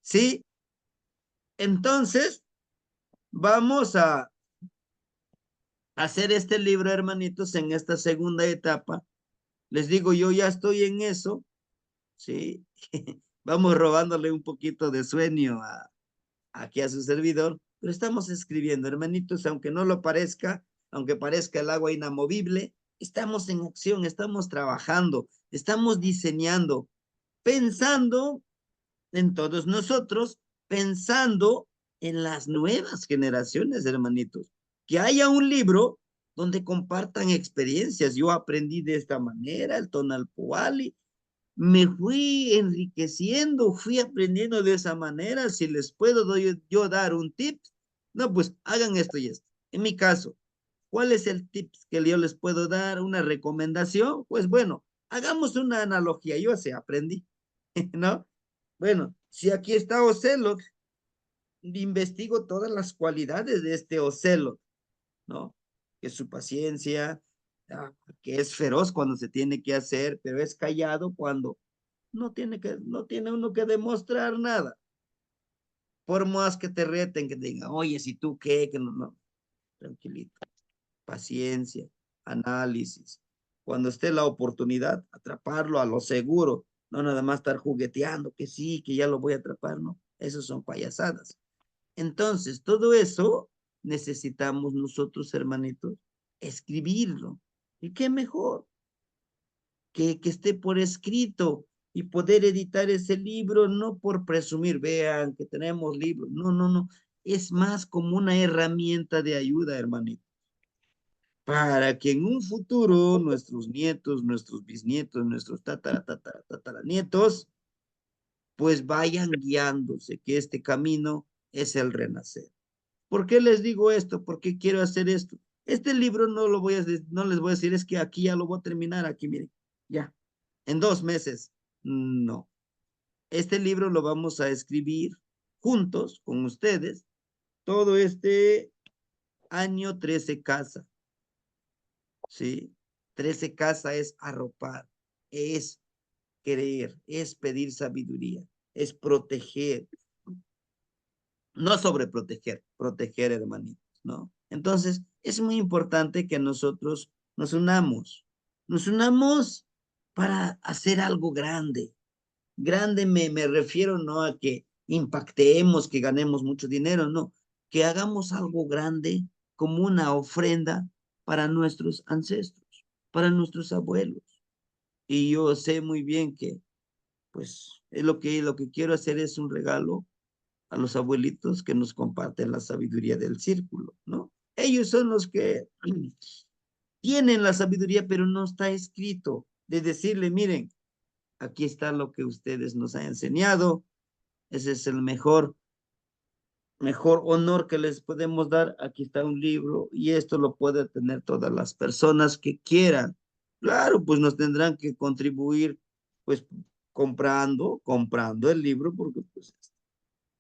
¿sí? Entonces, vamos a hacer este libro, hermanitos, en esta segunda etapa. Les digo, yo ya estoy en eso, ¿sí? Vamos robándole un poquito de sueño aquí a su servidor, pero estamos escribiendo, hermanitos, aunque no lo parezca, aunque parezca el agua inamovible, estamos en acción, estamos trabajando, estamos diseñando, pensando en todos nosotros, pensando en las nuevas generaciones, hermanitos. Que haya un libro donde compartan experiencias. Yo aprendí de esta manera, el tonal poali, me fui enriqueciendo, fui aprendiendo de esa manera. Si les puedo yo dar un tip, no, pues hagan esto y esto. En mi caso, ¿cuál es el tip que yo les puedo dar? ¿Una recomendación? Pues bueno, hagamos una analogía. Yo así aprendí, ¿no? Bueno, si aquí está Ocelot, investigo todas las cualidades de este Ocelot, ¿no? Que es su paciencia, que es feroz cuando se tiene que hacer, pero es callado cuando no tiene uno que demostrar nada. Por más que te reten, que te digan, oye, si tú qué, que no, no, tranquilito, paciencia, análisis. Cuando esté la oportunidad, atraparlo a lo seguro, no nada más estar jugueteando, que sí, que ya lo voy a atrapar, no, eso son payasadas. Entonces, todo eso necesitamos nosotros, hermanitos, escribirlo. ¿Y qué mejor? Que esté por escrito y poder editar ese libro, no por presumir, vean que tenemos libros, no, no, no, es más como una herramienta de ayuda, hermanito, para que en un futuro nuestros nietos, nuestros bisnietos, nuestros tataranietos, pues vayan guiándose, que este camino es el renacer. ¿Por qué les digo esto? ¿Por qué quiero hacer esto? Este libro no les voy a decir, es que aquí ya lo voy a terminar, aquí miren, ya, en 2 meses. No, este libro lo vamos a escribir juntos con ustedes todo este año 13 casa, ¿sí? 13 casa es arropar, es creer, es pedir sabiduría, es proteger, no sobreproteger, proteger, hermanitos, ¿no? Entonces, es muy importante que nosotros nos unamos para hacer algo grande. Grande me refiero no a que impactemos, que ganemos mucho dinero, no, que hagamos algo grande como una ofrenda para nuestros ancestros, para nuestros abuelos. Y yo sé muy bien que, pues, es lo que quiero hacer es un regalo a los abuelitos que nos comparten la sabiduría del círculo, ¿no? Ellos son los que tienen la sabiduría, pero no está escrito de decirle, miren, aquí está lo que ustedes nos han enseñado, ese es el mejor honor que les podemos dar, aquí está un libro y esto lo puede tener todas las personas que quieran. Claro, pues nos tendrán que contribuir, pues comprando el libro, porque pues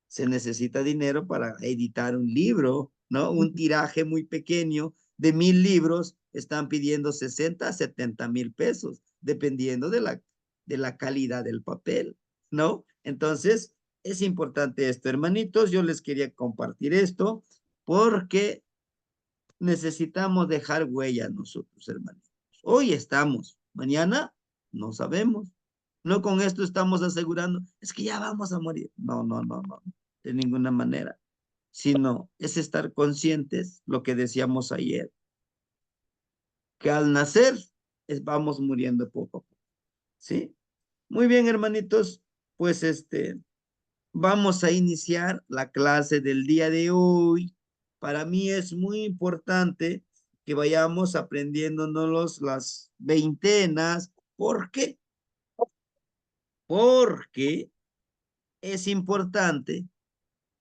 se necesita dinero para editar un libro, ¿no? Un tiraje muy pequeño de 1000 libros, están pidiendo 60 a 70 mil pesos, dependiendo de la calidad del papel, ¿no? Entonces, es importante esto, hermanitos, yo les quería compartir esto porque necesitamos dejar huella nosotros, hermanitos. Hoy estamos, mañana no sabemos. No con esto estamos asegurando, es que ya vamos a morir. No, no, no, no, de ninguna manera. Sino es estar conscientes, lo que decíamos ayer, que al nacer vamos muriendo poco a poco. ¿Sí? Muy bien, hermanitos, pues vamos a iniciar la clase del día de hoy. Para mí es muy importante que vayamos aprendiéndonos las veintenas. ¿Por qué? Porque es importante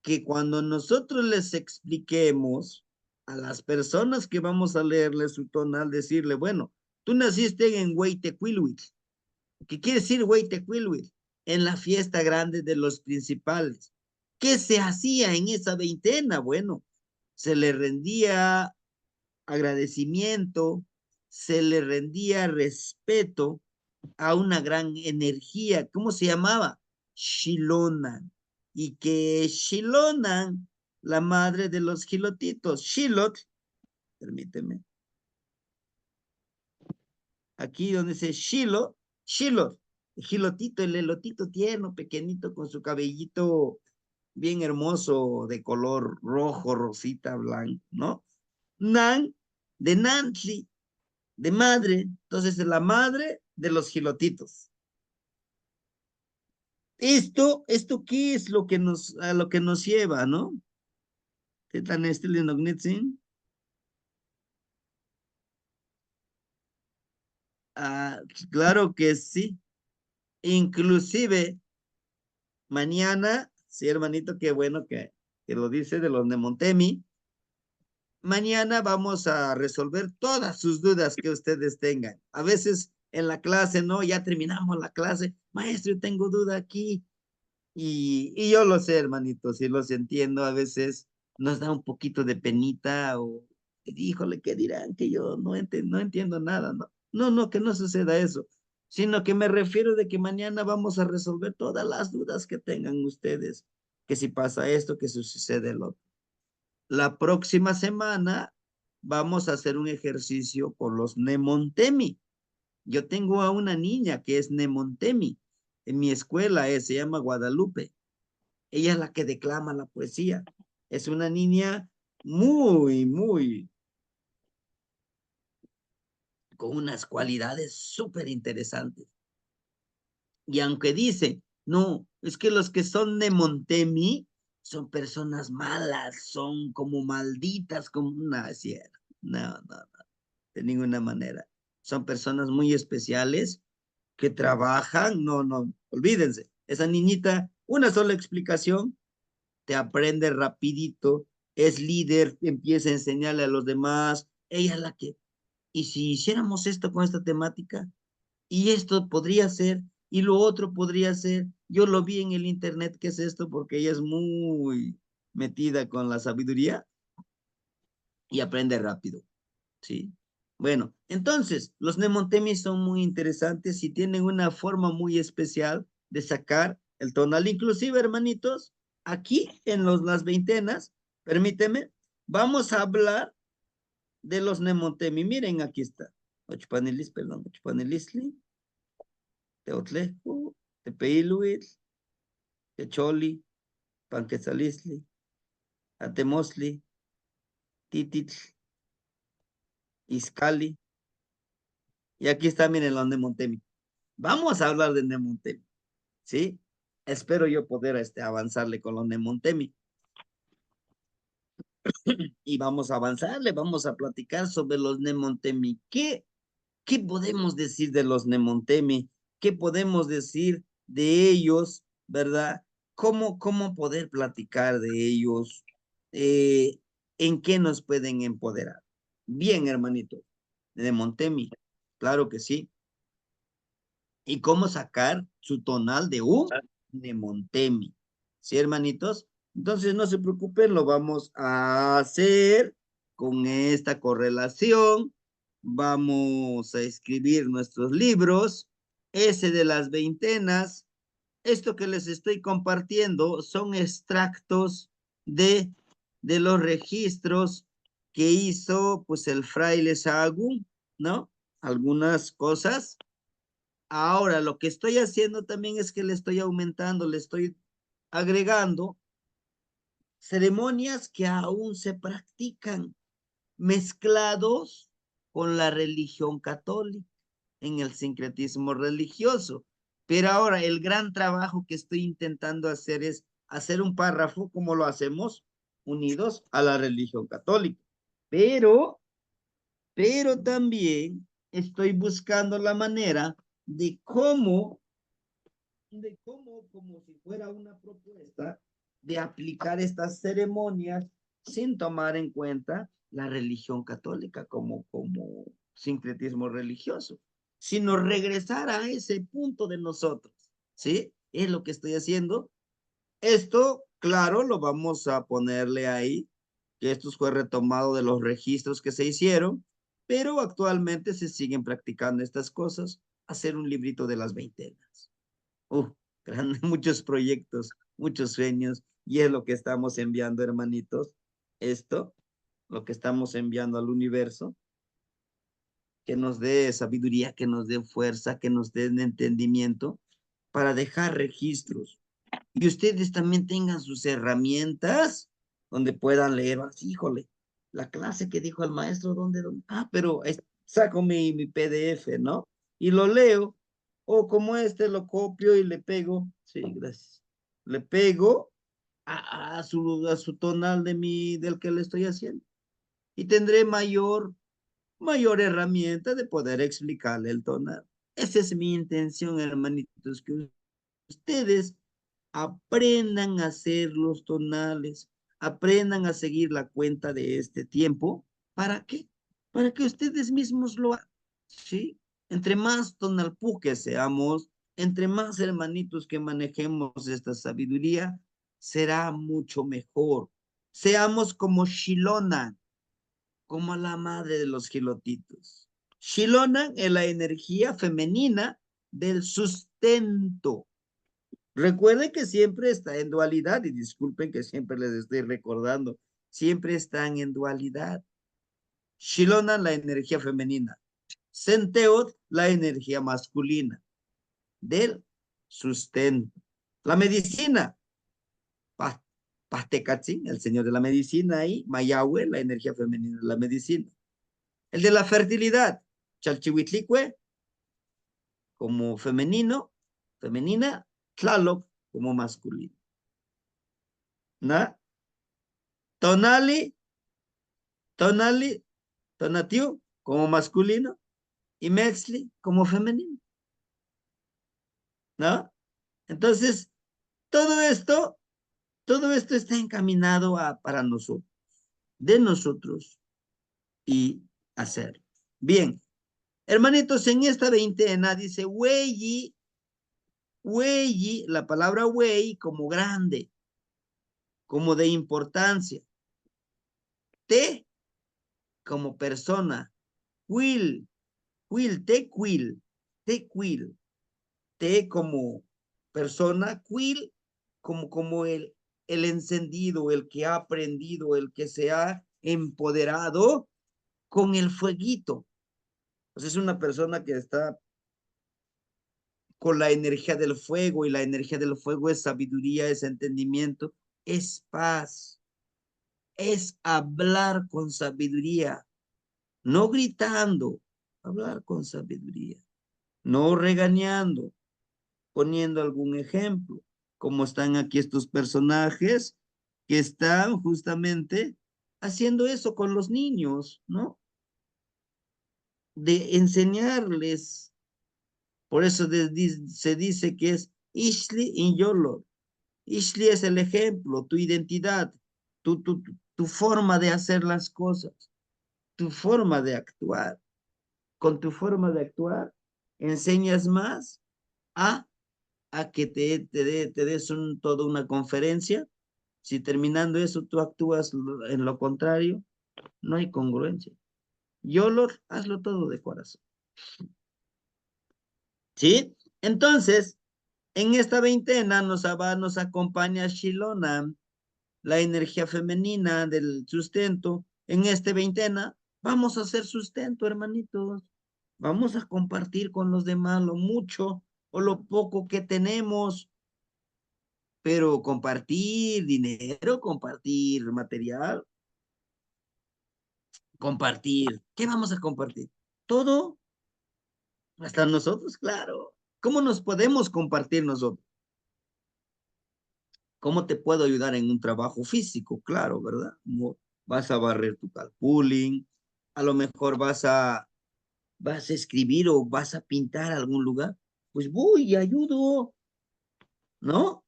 que cuando nosotros les expliquemos a las personas que vamos a leerle su tonal, decirle, bueno, tú naciste en Hueytecuilhuitl. ¿Qué quiere decir Hueytecuilhuitl? En la fiesta grande de los principales. ¿Qué se hacía en esa veintena? Bueno, se le rendía agradecimiento, se le rendía respeto a una gran energía. ¿Cómo se llamaba? Shilona. y que Shilonan, la madre de los gilotitos. Shilot, permíteme. Aquí donde dice Shilo, Shilot, el gilotito, el elotito tierno, pequeñito, con su cabellito bien hermoso, de color rojo, rosita, blanco, ¿no? Nan, de Nantli, de madre. Entonces, es la madre de los gilotitos. Esto ¿qué es lo que a lo que nos lleva, ¿no? ¿Qué tan Ah, claro que sí. Inclusive, mañana, sí, hermanito, qué bueno que lo dice de los Nemontemi. Mañana vamos a resolver todas sus dudas que ustedes tengan. A veces en la clase, ¿no? Ya terminamos la clase. Maestro, yo tengo duda aquí. Y yo lo sé, hermanito, sí los entiendo. A veces nos da un poquito de penita o, híjole, ¿qué dirán? Que yo no entiendo nada, ¿no? No, no, que no suceda eso, sino que me refiero de que mañana vamos a resolver todas las dudas que tengan ustedes, que si pasa esto, que si sucede lo otro. La próxima semana vamos a hacer un ejercicio con los Nemontemi. Yo tengo a una niña que es Nemontemi. En mi escuela se llama Guadalupe. Ella es la que declama la poesía. Es una niña muy, con unas cualidades súper interesantes. Y aunque dice, no, es que los que son de Montemi son personas malas, son como malditas, como una cierta. No, no, no, de ninguna manera. Son personas muy especiales que trabajan, no, no, olvídense. Esa niñita, una sola explicación, te aprende rapidito, es líder, empieza a enseñarle a los demás, ella es la que, y si hiciéramos esto con esta temática, y esto podría ser, y lo otro podría ser, yo lo vi en el internet, ¿qué es esto? Porque ella es muy metida con la sabiduría y aprende rápido, ¿sí? Bueno, entonces, los Nemontemis son muy interesantes y tienen una forma muy especial de sacar el tonal. Inclusive, hermanitos, aquí en las veintenas, permíteme, vamos a hablar de los Nemontemi. Miren, aquí está. Ochpanilis, perdón, Ochpanilisli, Teotlejo, Tepeiluitl, Techoli, Panquetzalisli, Atemosli, Tititl, Izcali. Y aquí está, miren, los Nemontemi. Vamos a hablar de Nemontemi. ¿Sí? Espero yo poder avanzarle con los Nemontemi. Y vamos a avanzarle, vamos a platicar sobre los Nemontemi. ¿Qué podemos decir de los Nemontemi? ¿Qué podemos decir de ellos, verdad? ¿Cómo poder platicar de ellos? Eh, ¿En qué nos pueden empoderar? Bien, hermanito, Nemontemi, claro que sí. ¿Y cómo sacar su tonal de un Nemontemi? ¿Sí, hermanitos? Entonces no se preocupen, lo vamos a hacer con esta correlación. Vamos a escribir nuestros libros. Ese de las veintenas. Esto que les estoy compartiendo son extractos de, de los registros que hizo pues el fraile Sahagún, ¿no? Algunas cosas. Ahora, lo que estoy haciendo también es que le estoy aumentando, le estoy agregando ceremonias que aún se practican, mezclados con la religión católica, en el sincretismo religioso. Pero ahora el gran trabajo que estoy intentando hacer es hacer un párrafo como lo hacemos unidos a la religión católica. Pero, pero también estoy buscando la manera como si fuera una propuesta de aplicar estas ceremonias sin tomar en cuenta la religión católica como sincretismo religioso, sino regresar a ese punto de nosotros, ¿sí? Es lo que estoy haciendo. Esto, claro, lo vamos a ponerle ahí, que esto fue retomado de los registros que se hicieron, pero actualmente se siguen practicando estas cosas, hacer un librito de las veintenas. Uh, Grande, muchos proyectos. muchos sueños, y es lo que estamos enviando, hermanitos, esto, lo que estamos enviando al universo, que nos dé sabiduría, que nos dé fuerza, que nos dé entendimiento para dejar registros. Y ustedes también tengan sus herramientas donde puedan leer, así, híjole, la clase que dijo el maestro, ¿dónde? Ah, pero saco mi PDF, ¿no? Y lo leo, o como lo copio y le pego, sí, gracias. Le pego a su tonal del que le estoy haciendo. Y tendré mayor herramienta de poder explicarle el tonal. Esa es mi intención, hermanitos, que ustedes aprendan a hacer los tonales, aprendan a seguir la cuenta de este tiempo. ¿Para qué? Para que ustedes mismos lo hagan, ¿sí? Entre más tonalpuques seamos, entre más hermanitos que manejemos esta sabiduría, será mucho mejor. Seamos como Shilona, como la madre de los gilotitos. Shilona es la energía femenina del sustento. Recuerden que siempre está en dualidad y disculpen que siempre les estoy recordando, siempre están en dualidad. Shilona, la energía femenina. Senteot, la energía masculina del sustento. La medicina, Pastecatzin, el señor de la medicina, y Mayahue, la energía femenina de la medicina. El de la fertilidad, Chalchihuitlicue, como femenina, Tlaloc, como masculino. ¿No? Tonali, Tonali, Tonatiu, como masculino, y Metzli, como femenino. ¿No? Entonces, todo esto, todo esto está encaminado para nosotros, de nosotros y hacer. Bien, hermanitos, en esta veintena dice, Weyi, la palabra wey como grande, como de importancia. Te como persona. Will, te quil. Te como persona. Quil como el encendido, el que ha aprendido, el que se ha empoderado con el fueguito. Pues es una persona que está con la energía del fuego, y la energía del fuego es sabiduría, es entendimiento, es paz, es hablar con sabiduría, no gritando, hablar con sabiduría, no regañando, poniendo algún ejemplo, como están aquí estos personajes que están justamente haciendo eso con los niños, ¿no? De enseñarles. Por eso se dice que es Ishli in Yolo. Ishli es el ejemplo, tu identidad, tu forma de hacer las cosas, tu forma de actuar. Con tu forma de actuar, enseñas más a, a que te des toda una conferencia. Si terminando eso tú actúas en lo contrario, no hay congruencia. Yolo, hazlo todo de corazón. ¿Sí? Entonces, en esta veintena nos acompaña Shilona, la energía femenina del sustento. En esta veintena vamos a hacer sustento, hermanitos. Vamos a compartir con los demás lo mucho o lo poco que tenemos, pero compartir dinero, compartir material, compartir. ¿Qué vamos a compartir? Todo, hasta nosotros, claro. ¿Cómo nos podemos compartir nosotros? ¿Cómo te puedo ayudar en un trabajo físico? Claro, ¿verdad? Como vas a barrer tu carpooling, a lo mejor vas a escribir o vas a pintar algún lugar. Pues voy y ayudo, ¿no?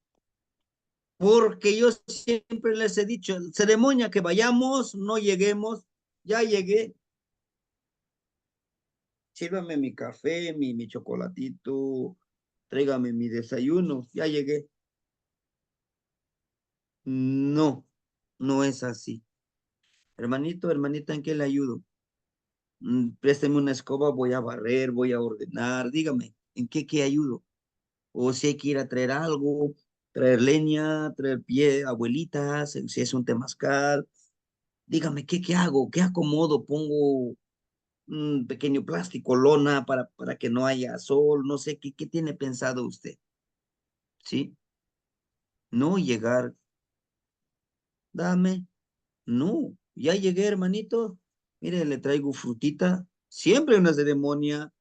Porque yo siempre les he dicho, ceremonia que vayamos, no lleguemos, ya llegué, sírvame mi café, mi chocolatito, tráigame mi desayuno, ya llegué. No, no es así. Hermanito, hermanita, ¿en qué le ayudo? Présteme una escoba, voy a barrer, voy a ordenar, dígame, ¿en qué ayudo? O si hay que ir a traer algo, traer leña, traer pie, abuelitas, si es un temazcal. Dígame, ¿qué hago? ¿Qué acomodo? Pongo un pequeño plástico, lona, para que no haya sol, no sé, ¿qué tiene pensado usted? ¿Sí? No llegar, dame, no, ya llegué, hermanito, mire, le traigo frutita, siempre una ceremonia,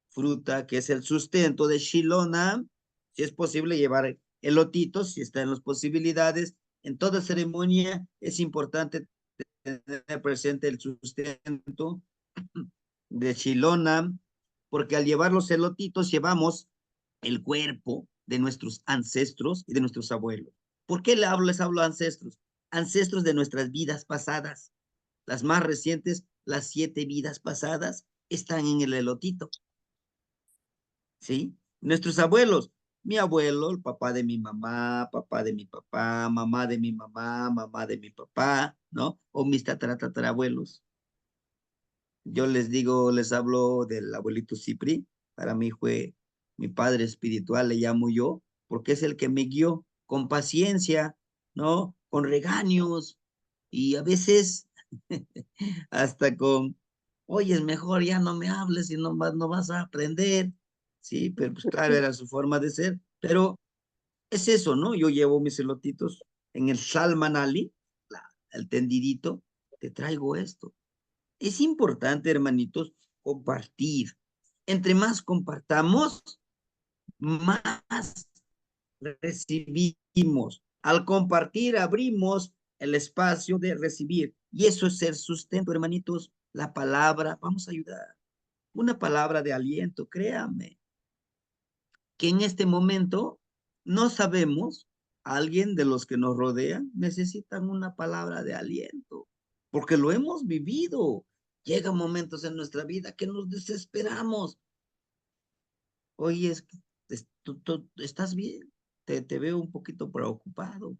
fruta, que es el sustento de Shilona, si es posible llevar elotitos, si está en las posibilidades, en toda ceremonia es importante tener presente el sustento de Shilona, porque al llevar los elotitos llevamos el cuerpo de nuestros ancestros y de nuestros abuelos. ¿Por qué les hablo ancestros? Ancestros de nuestras vidas pasadas. Las más recientes, las 7 vidas pasadas, están en el elotito, ¿sí? Nuestros abuelos, mi abuelo, el papá de mi mamá, papá de mi papá, mamá de mi mamá, mamá de mi papá, ¿no? O mis tatarabuelos. Yo les digo, les hablo del abuelito Cipri. Para mí fue mi padre espiritual, le llamo yo, porque es el que me guió con paciencia, ¿no? Con regaños y a veces hasta con, oye, es mejor ya no me hables y no vas a aprender. Sí, pero pues claro, era su forma de ser. Pero es eso, ¿no? Yo llevo mis elotitos en el salmanali, el tendidito, te traigo esto. Es importante, hermanitos, compartir. Entre más compartamos, más recibimos. Al compartir, abrimos el espacio de recibir. Y eso es el sustento, hermanitos. La palabra, vamos a ayudar. Una palabra de aliento, créame, que en este momento no sabemos, alguien de los que nos rodean necesitan una palabra de aliento, porque lo hemos vivido. Llegan momentos en nuestra vida que nos desesperamos. Oye, tú estás bien, te veo un poquito preocupado.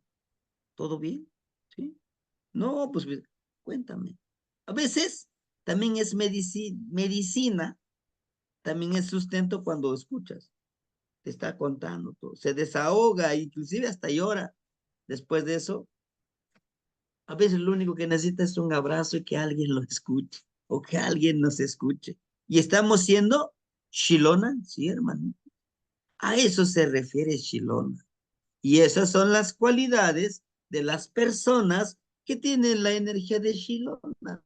¿Todo bien? ¿Sí? No, pues cuéntame. A veces también es medicina, también es sustento cuando escuchas. Te está contando todo. Se desahoga, inclusive hasta llora. Después de eso, a veces lo único que necesita es un abrazo y que alguien lo escuche o que alguien nos escuche. Y estamos siendo Shilona, sí, hermano. A eso se refiere Shilona. Y esas son las cualidades de las personas que tienen la energía de Shilona,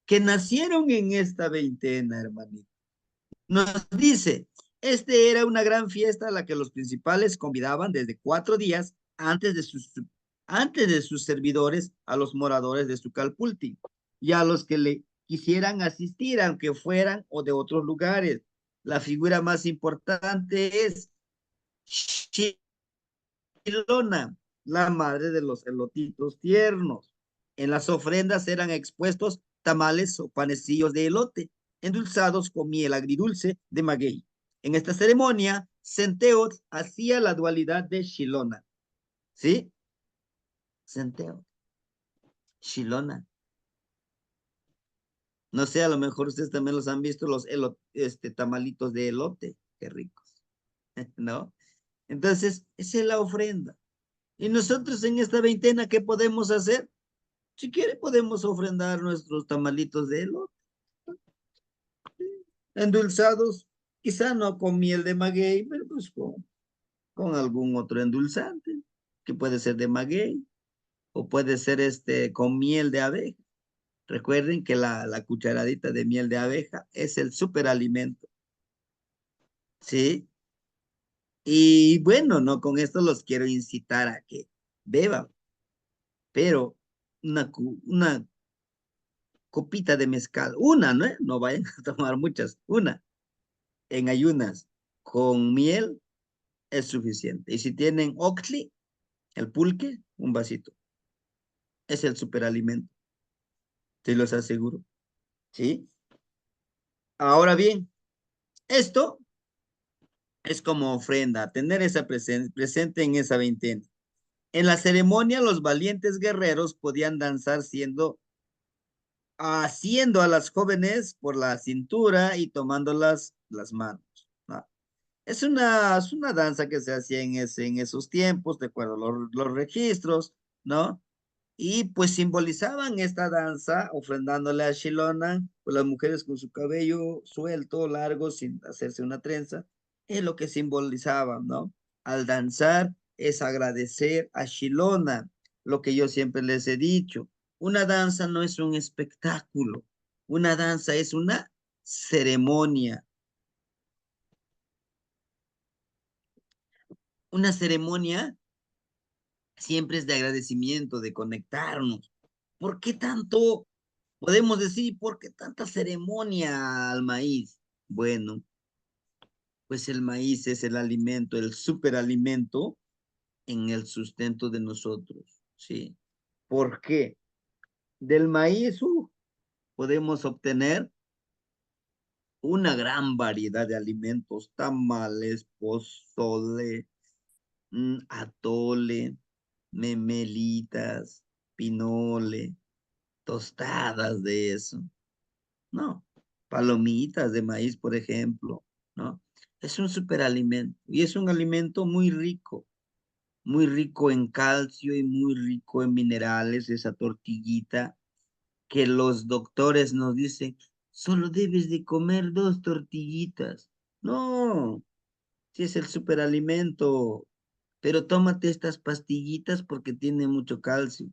que nacieron en esta veintena, hermanito. Nos dice, este era una gran fiesta a la que los principales convidaban desde 4 días antes de sus servidores a los moradores de Sucalpulti y a los que le quisieran asistir, aunque fueran o de otros lugares. La figura más importante es Chilona, la madre de los elotitos tiernos. En las ofrendas eran expuestos tamales o panecillos de elote, endulzados con miel agridulce de maguey. En esta ceremonia, Centeot hacía la dualidad de Shilona. ¿Sí? Centeot, Shilona. No sé, a lo mejor ustedes también los han visto, los tamalitos de elote. Qué ricos, ¿no? Entonces, esa es la ofrenda. Y nosotros en esta veintena, ¿qué podemos hacer? Si quiere, podemos ofrendar nuestros tamalitos de elote, endulzados, quizá no con miel de maguey, pero pues con algún otro endulzante, que puede ser de maguey, o puede ser con miel de abeja. Recuerden que la cucharadita de miel de abeja es el superalimento, ¿sí? Y bueno, no con esto los quiero incitar a que beban, pero una copita de mezcal, una, ¿no? No vayan a tomar muchas, una en ayunas con miel es suficiente. Y si tienen Oxli, el pulque, un vasito. Es el superalimento, te los aseguro. ¿Sí? Ahora bien, esto es como ofrenda, tener esa presente en esa veintena. En la ceremonia, los valientes guerreros podían danzar haciendo a las jóvenes por la cintura y tomándolas las manos, ¿no? Es una danza que se hacía en esos tiempos, de acuerdo a los registros, ¿no? Y pues simbolizaban esta danza ofrendándole a Shilonan, pues las mujeres con su cabello suelto, largo, sin hacerse una trenza, es lo que simbolizaban, ¿no? Al danzar es agradecer a Shilona, lo que yo siempre les he dicho. Una danza no es un espectáculo, una danza es una ceremonia. Una ceremonia siempre es de agradecimiento, de conectarnos. ¿Por qué tanto, podemos decir, por qué tanta ceremonia al maíz? Bueno, pues el maíz es el alimento, el superalimento en el sustento de nosotros, ¿sí? ¿Por qué? Del maíz podemos obtener una gran variedad de alimentos, tamales, pozole, atole, memelitas, pinole, tostadas de eso, ¿no? Palomitas de maíz, por ejemplo, ¿no? Es un superalimento y es un alimento muy rico en calcio y muy rico en minerales, esa tortillita que los doctores nos dicen, solo debes de comer 2 tortillitas. No, si es el superalimento, pero tómate estas pastillitas porque tiene mucho calcio.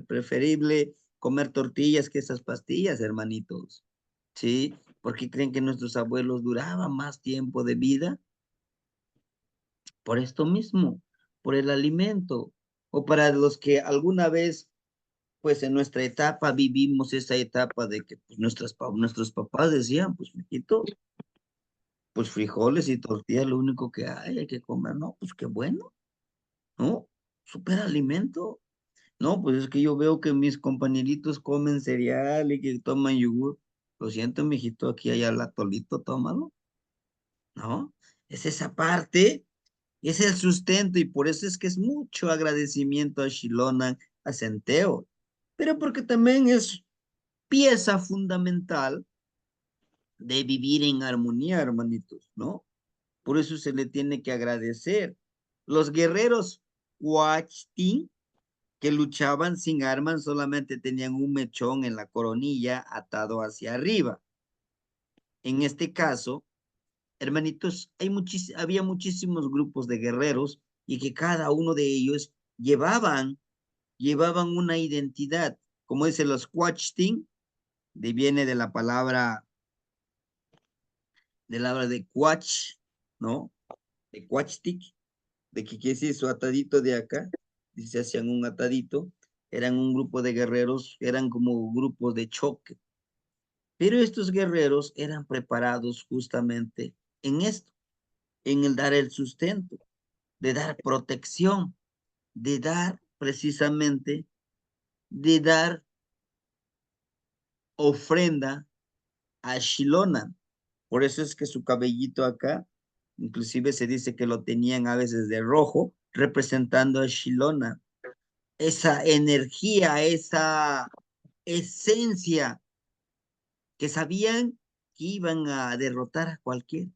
Preferible comer tortillas que esas pastillas, hermanitos. ¿Sí? Porque creen que nuestros abuelos duraban más tiempo de vida por esto mismo, por el alimento. O para los que alguna vez, pues en nuestra etapa vivimos esa etapa de que pues, nuestros papás decían, pues, mijito, pues frijoles y tortillas, lo único que hay que comer, ¿no? Pues qué bueno, ¿no? Superalimento. No, pues es que yo veo que mis compañeritos comen cereal y que toman yogur. Lo siento, mijito, aquí hay al atolito, tómalo, ¿no? Es esa parte, es el sustento y por eso es que es mucho agradecimiento a Shilona, a Centeo, pero porque también es pieza fundamental de vivir en armonía, hermanitos, ¿no? Por eso se le tiene que agradecer. Los guerreros Huachtín que luchaban sin armas, solamente tenían un mechón en la coronilla atado hacia arriba. En este caso, hermanitos, había muchísimos grupos de guerreros y que cada uno de ellos llevaban una identidad. Como dice los Quachtin, viene de la palabra de Quach, ¿no? De Quachtik, de que quiere decir su atadito de acá, dice, hacían un atadito, eran un grupo de guerreros, eran como grupos de choque, pero estos guerreros eran preparados justamente en esto, en el dar el sustento, de dar protección, de dar precisamente, de dar ofrenda a Shilona. Por eso es que su cabellito acá, inclusive se dice que lo tenían a veces de rojo, representando a Shilona. Esa energía, esa esencia que sabían que iban a derrotar a cualquiera.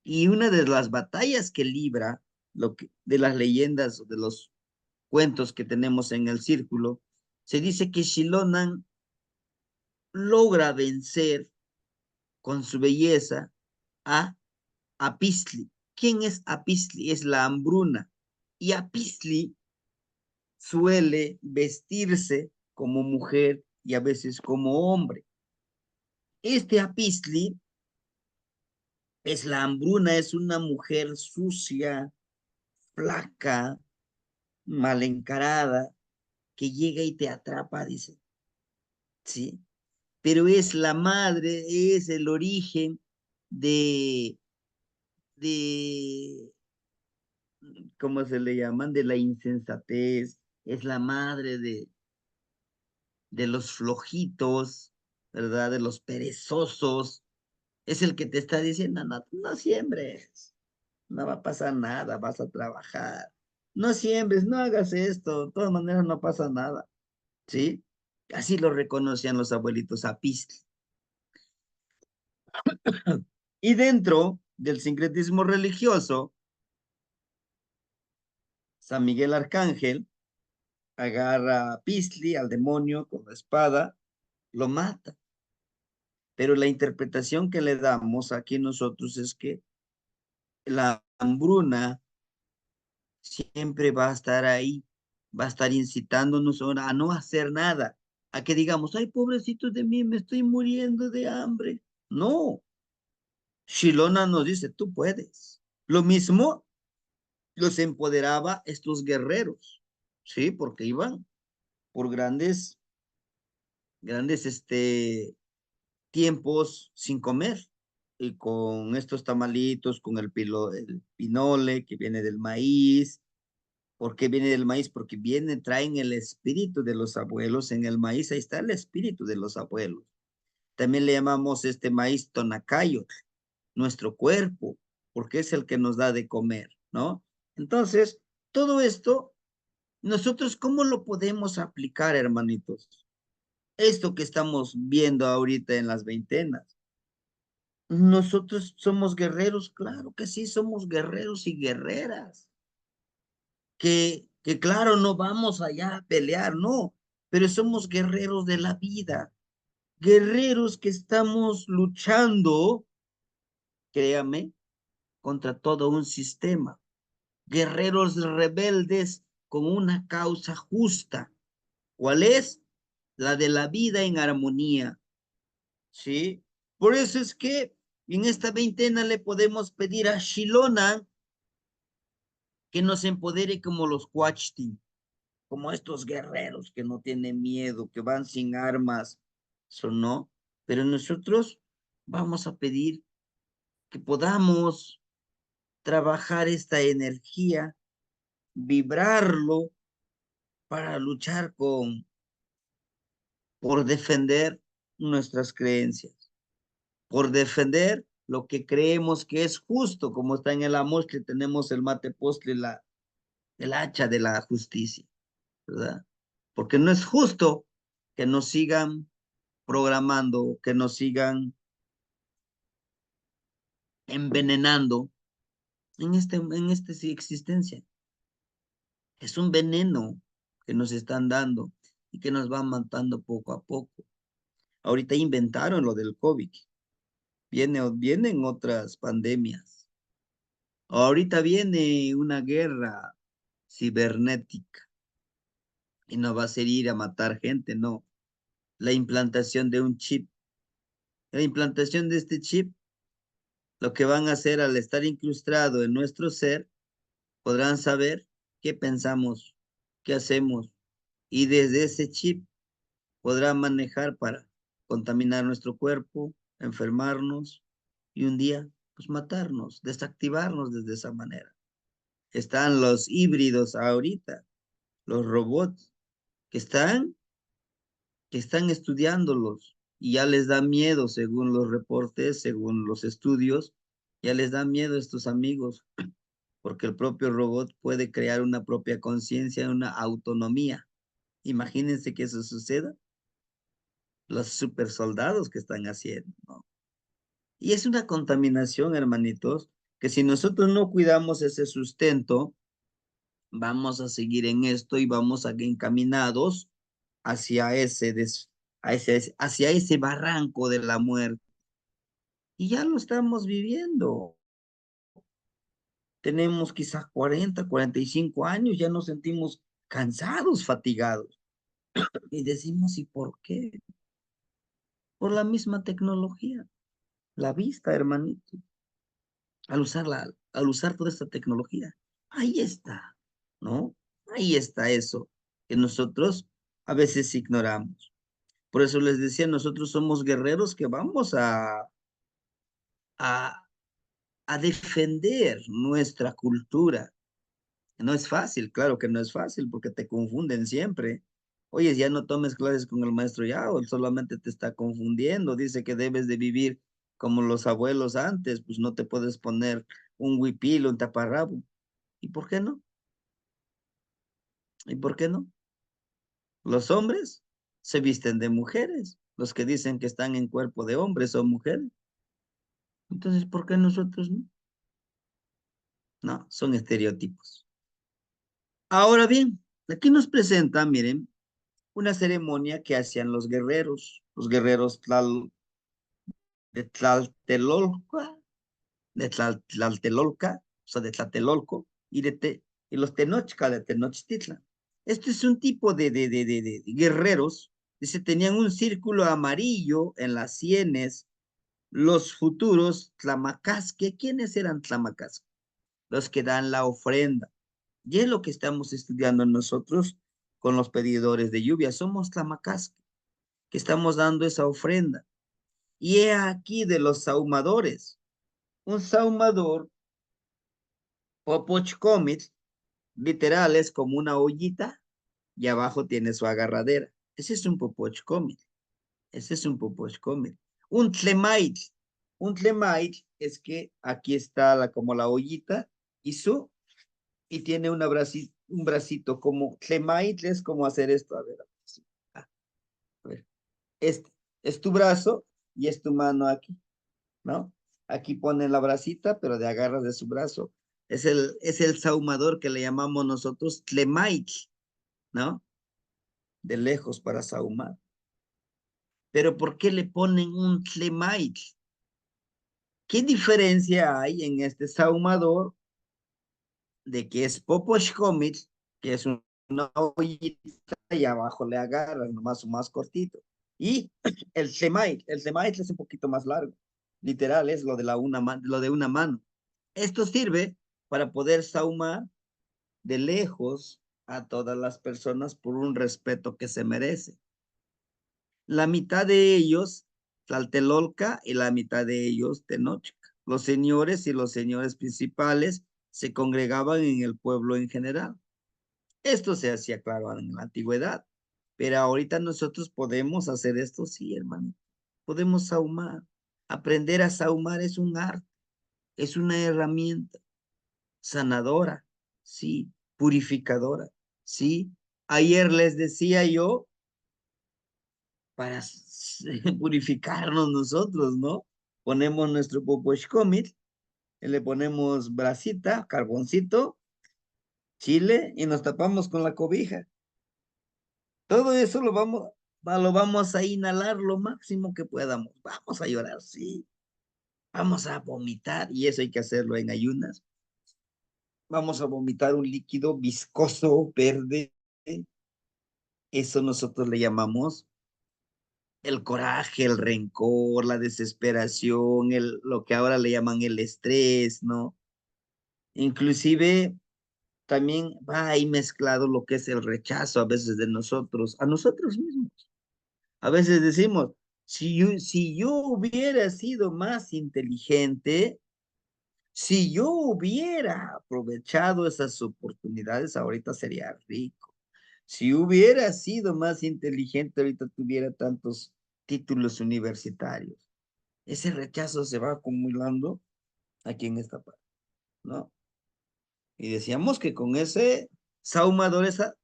Y una de las batallas que libra, de las leyendas, de los cuentos que tenemos en el círculo, se dice que Shilonan logra vencer con su belleza a Apistli. ¿Quién es Apistli? Es la hambruna. Y Apistli suele vestirse como mujer y a veces como hombre. Este Apistli es la hambruna, es una mujer sucia, flaca, mal encarada, que llega y te atrapa, dice, ¿sí? Pero es la madre, es el origen de, de, ¿cómo se le llaman? De la insensatez, es la madre de los flojitos, ¿verdad? De los perezosos, es el que te está diciendo, no, no siembres, no va a pasar nada, vas a trabajar, no siembres, no hagas esto, de todas maneras no pasa nada, ¿sí? Así lo reconocían los abuelitos Apist. Y dentro del sincretismo religioso, San Miguel Arcángel agarra a Pistli, al demonio, con la espada, lo mata. Pero la interpretación que le damos aquí nosotros es que la hambruna siempre va a estar ahí, va a estar incitándonos ahora a no hacer nada, a que digamos, ay, pobrecito de mí, me estoy muriendo de hambre. No, Shilona nos dice, tú puedes. Lo mismo los empoderaba estos guerreros, ¿sí? Porque iban por grandes, tiempos sin comer. Y con estos tamalitos, con el pinole que viene del maíz. ¿Por qué viene del maíz? Porque viene, traen el espíritu de los abuelos en el maíz. Ahí está el espíritu de los abuelos. También le llamamos este maíz tonacayo, nuestro cuerpo, porque es el que nos da de comer, ¿no? Entonces, todo esto, nosotros, ¿cómo lo podemos aplicar, hermanitos? Esto que estamos viendo ahorita en las veintenas. Nosotros somos guerreros, claro que sí, somos guerreros y guerreras. Que claro, no vamos allá a pelear, no, pero somos guerreros de la vida, guerreros que estamos luchando, créame, contra todo un sistema, guerreros rebeldes con una causa justa. ¿Cuál es? La de la vida en armonía, ¿sí? Por eso es que en esta veintena le podemos pedir a Shilona que nos empodere como los Cuachti, como estos guerreros que no tienen miedo, que van sin armas, eso no, pero nosotros vamos a pedir que podamos trabajar esta energía, vibrarlo para luchar por defender nuestras creencias, por defender lo que creemos que es justo, como está en el Amos, que tenemos el mate postre, el hacha de la justicia, ¿verdad? Porque no es justo que nos sigan programando, que nos sigan envenenando en esta sí existencia. Es un veneno que nos están dando y que nos van matando poco a poco. Ahorita inventaron lo del COVID. Vienen otras pandemias. Ahorita viene una guerra cibernética y no va a ser ir a matar gente, no. La implantación de un chip. La implantación de este chip, lo que van a hacer al estar incrustado en nuestro ser, podrán saber qué pensamos, qué hacemos, y desde ese chip podrán manejar para contaminar nuestro cuerpo, enfermarnos y un día, pues matarnos, desactivarnos desde esa manera. Están los híbridos ahorita, los robots, que están estudiándolos y ya les da miedo, según los reportes, según los estudios, ya les da miedo a estos amigos, porque el propio robot puede crear una propia conciencia, una autonomía. Imagínense que eso suceda, los super soldados que están haciendo, ¿no? Y es una contaminación, hermanitos, que si nosotros no cuidamos ese sustento, vamos a seguir en esto y vamos a encaminados hacia hacia ese barranco de la muerte. Y ya lo estamos viviendo. Tenemos quizás 40, 45 años, ya nos sentimos cansados, fatigados. Y decimos, ¿y por qué? Por la misma tecnología, la vista, hermanito, al usar toda esta tecnología. Ahí está, ¿no? Ahí está eso que nosotros a veces ignoramos. Por eso les decía, nosotros somos guerreros que vamos a, a defender nuestra cultura. No es fácil, claro que no es fácil porque te confunden siempre. Oye, ya no tomes clases con el maestro Yao, él solamente te está confundiendo. Dice que debes de vivir como los abuelos antes, pues no te puedes poner un huipil, un taparrabo. ¿Y por qué no? ¿Y por qué no? Los hombres se visten de mujeres. Los que dicen que están en cuerpo de hombres son mujeres. Entonces, ¿por qué nosotros no? No, son estereotipos. Ahora bien, aquí nos presentan, miren, una ceremonia que hacían los guerreros de Tlaltelolca, o sea, de Tlatelolco, y los Tenochca de Tenochtitlan. Este es un tipo de guerreros, dice, tenían un círculo amarillo en las sienes, los futuros Tlamacasque. ¿Quiénes eran Tlamacasque? Los que dan la ofrenda. Y es lo que estamos estudiando nosotros con los pedidores de lluvia. Somos Tlamacasque, que estamos dando esa ofrenda. Y he aquí de los sahumadores. Un sahumador, Popochcomit, literal es como una ollita y abajo tiene su agarradera. Ese es un Popochcomit. Ese es un Popochcomit. Un Tlemait. Un Tlemait es que aquí está como la ollita y y tiene un bracito como Tlemait es como hacer esto. A ver, a ver. Este es tu brazo y es tu mano aquí, ¿no? Aquí pone la bracita, pero de agarras de su brazo. Es el saumador que le llamamos nosotros Tlemait, ¿no? De lejos para saumar. Pero ¿por qué le ponen un Tlemait? ¿Qué diferencia hay en este saumador de que es Poposhkomit, que es una ollita y abajo le agarras, nomás más cortito? Y el Tlemait es un poquito más largo. Literal, es lo de una mano. Esto sirve para poder saumar de lejos a todas las personas por un respeto que se merece. La mitad de ellos, Tlaltelolca, y la mitad de ellos, Tenochca. Los señores y los señores principales se congregaban en el pueblo en general. Esto se hacía, claro, en la antigüedad, pero ahorita nosotros podemos hacer esto, sí, hermano. Podemos saumar. Aprender a saumar es un arte, es una herramienta sanadora, sí, purificadora, sí. Ayer les decía yo, para purificarnos nosotros, ¿no? Ponemos nuestro poposhkomit, le ponemos brasita, carboncito, chile y nos tapamos con la cobija. Todo eso lo vamos a inhalar lo máximo que podamos. Vamos a llorar, sí. Vamos a vomitar y eso hay que hacerlo en ayunas. Vamos a vomitar un líquido viscoso, verde. Eso nosotros le llamamos el coraje, el rencor, la desesperación, lo que ahora le llaman el estrés, ¿no? Inclusive también va ahí mezclado lo que es el rechazo a veces de nosotros, a nosotros mismos. A veces decimos, si yo hubiera sido más inteligente, si yo hubiera aprovechado esas oportunidades, ahorita sería rico. Si hubiera sido más inteligente, ahorita tuviera tantos títulos universitarios. Ese rechazo se va acumulando aquí en esta parte, ¿no? Y decíamos que con ese saumador esa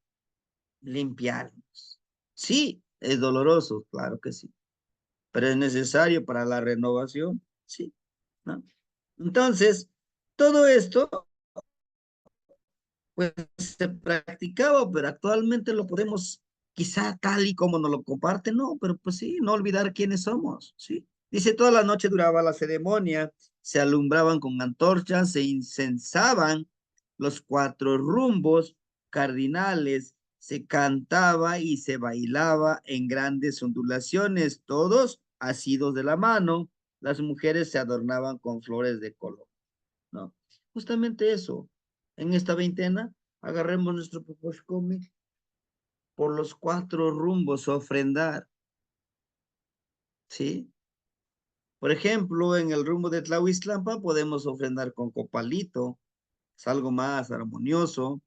limpiarnos. Sí, es doloroso, claro que sí, pero es necesario para la renovación, sí, ¿no? Entonces, todo esto pues se practicaba, pero actualmente lo podemos, quizá tal y como nos lo comparten, no, pero pues sí, no olvidar quiénes somos, ¿sí? Dice, toda la noche duraba la ceremonia, se alumbraban con antorchas, se incensaban los cuatro rumbos cardinales, se cantaba y se bailaba en grandes ondulaciones, todos asidos de la mano, las mujeres se adornaban con flores de color, ¿no? Justamente eso, en esta veintena, agarremos nuestro Poposhkomik por los cuatro rumbos a ofrendar, ¿sí? Por ejemplo, en el rumbo de Tlahuiztlampa podemos ofrendar con copalito, es algo más armonioso.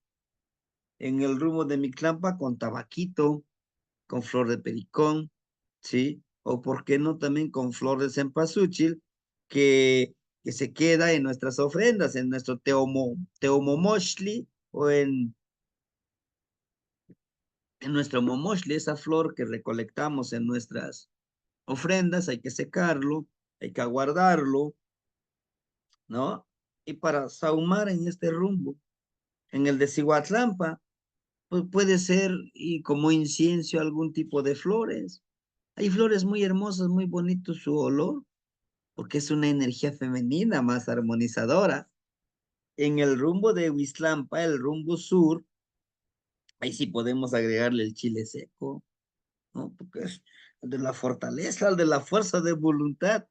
En el rumbo de Mictlampa con tabaquito, con flor de pericón, ¿sí? O por qué no también con flor de cempasúchil, que se queda en nuestras ofrendas, en nuestro teomomochli o en nuestro momoshli, esa flor que recolectamos en nuestras ofrendas, hay que secarlo, hay que aguardarlo, ¿no? Y para sahumar en este rumbo, en el de Cihuatlampa, pues puede ser y como incienso algún tipo de flores. Hay flores muy hermosas, muy bonito su olor, porque es una energía femenina más armonizadora. En el rumbo de Huizlampa, el rumbo sur, ahí sí podemos agregarle el chile seco, ¿no? Porque es el de la fortaleza, el de la fuerza de voluntad.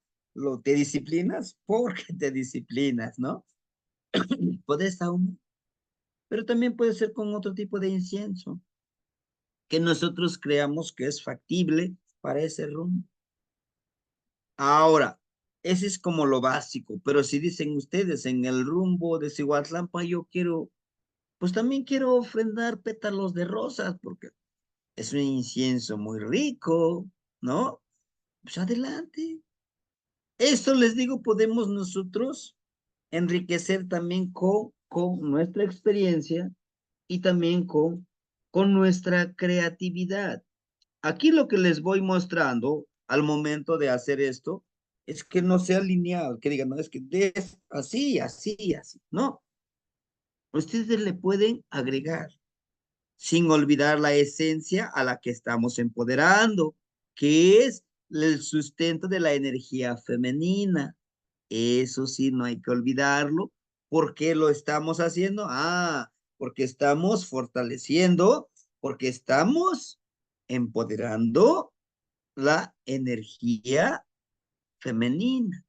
Te disciplinas porque te disciplinas, ¿no? Puedes aún, pero también puede ser con otro tipo de incienso que nosotros creamos que es factible para ese rumbo. Ahora, ese es como lo básico, pero si dicen ustedes en el rumbo de Cihuatlampa, yo quiero, pues también quiero ofrendar pétalos de rosas, porque es un incienso muy rico, ¿no? Pues adelante. Esto les digo, podemos nosotros enriquecer también con nuestra experiencia y también con nuestra creatividad. Aquí lo que les voy mostrando al momento de hacer esto es que no sea lineal, que digan, no, es que es así, así, así. No, ustedes le pueden agregar sin olvidar la esencia a la que estamos empoderando, que es el sustento de la energía femenina. Eso sí, no hay que olvidarlo. ¿Por qué lo estamos haciendo? Ah, porque estamos fortaleciendo, porque estamos empoderando la energía femenina,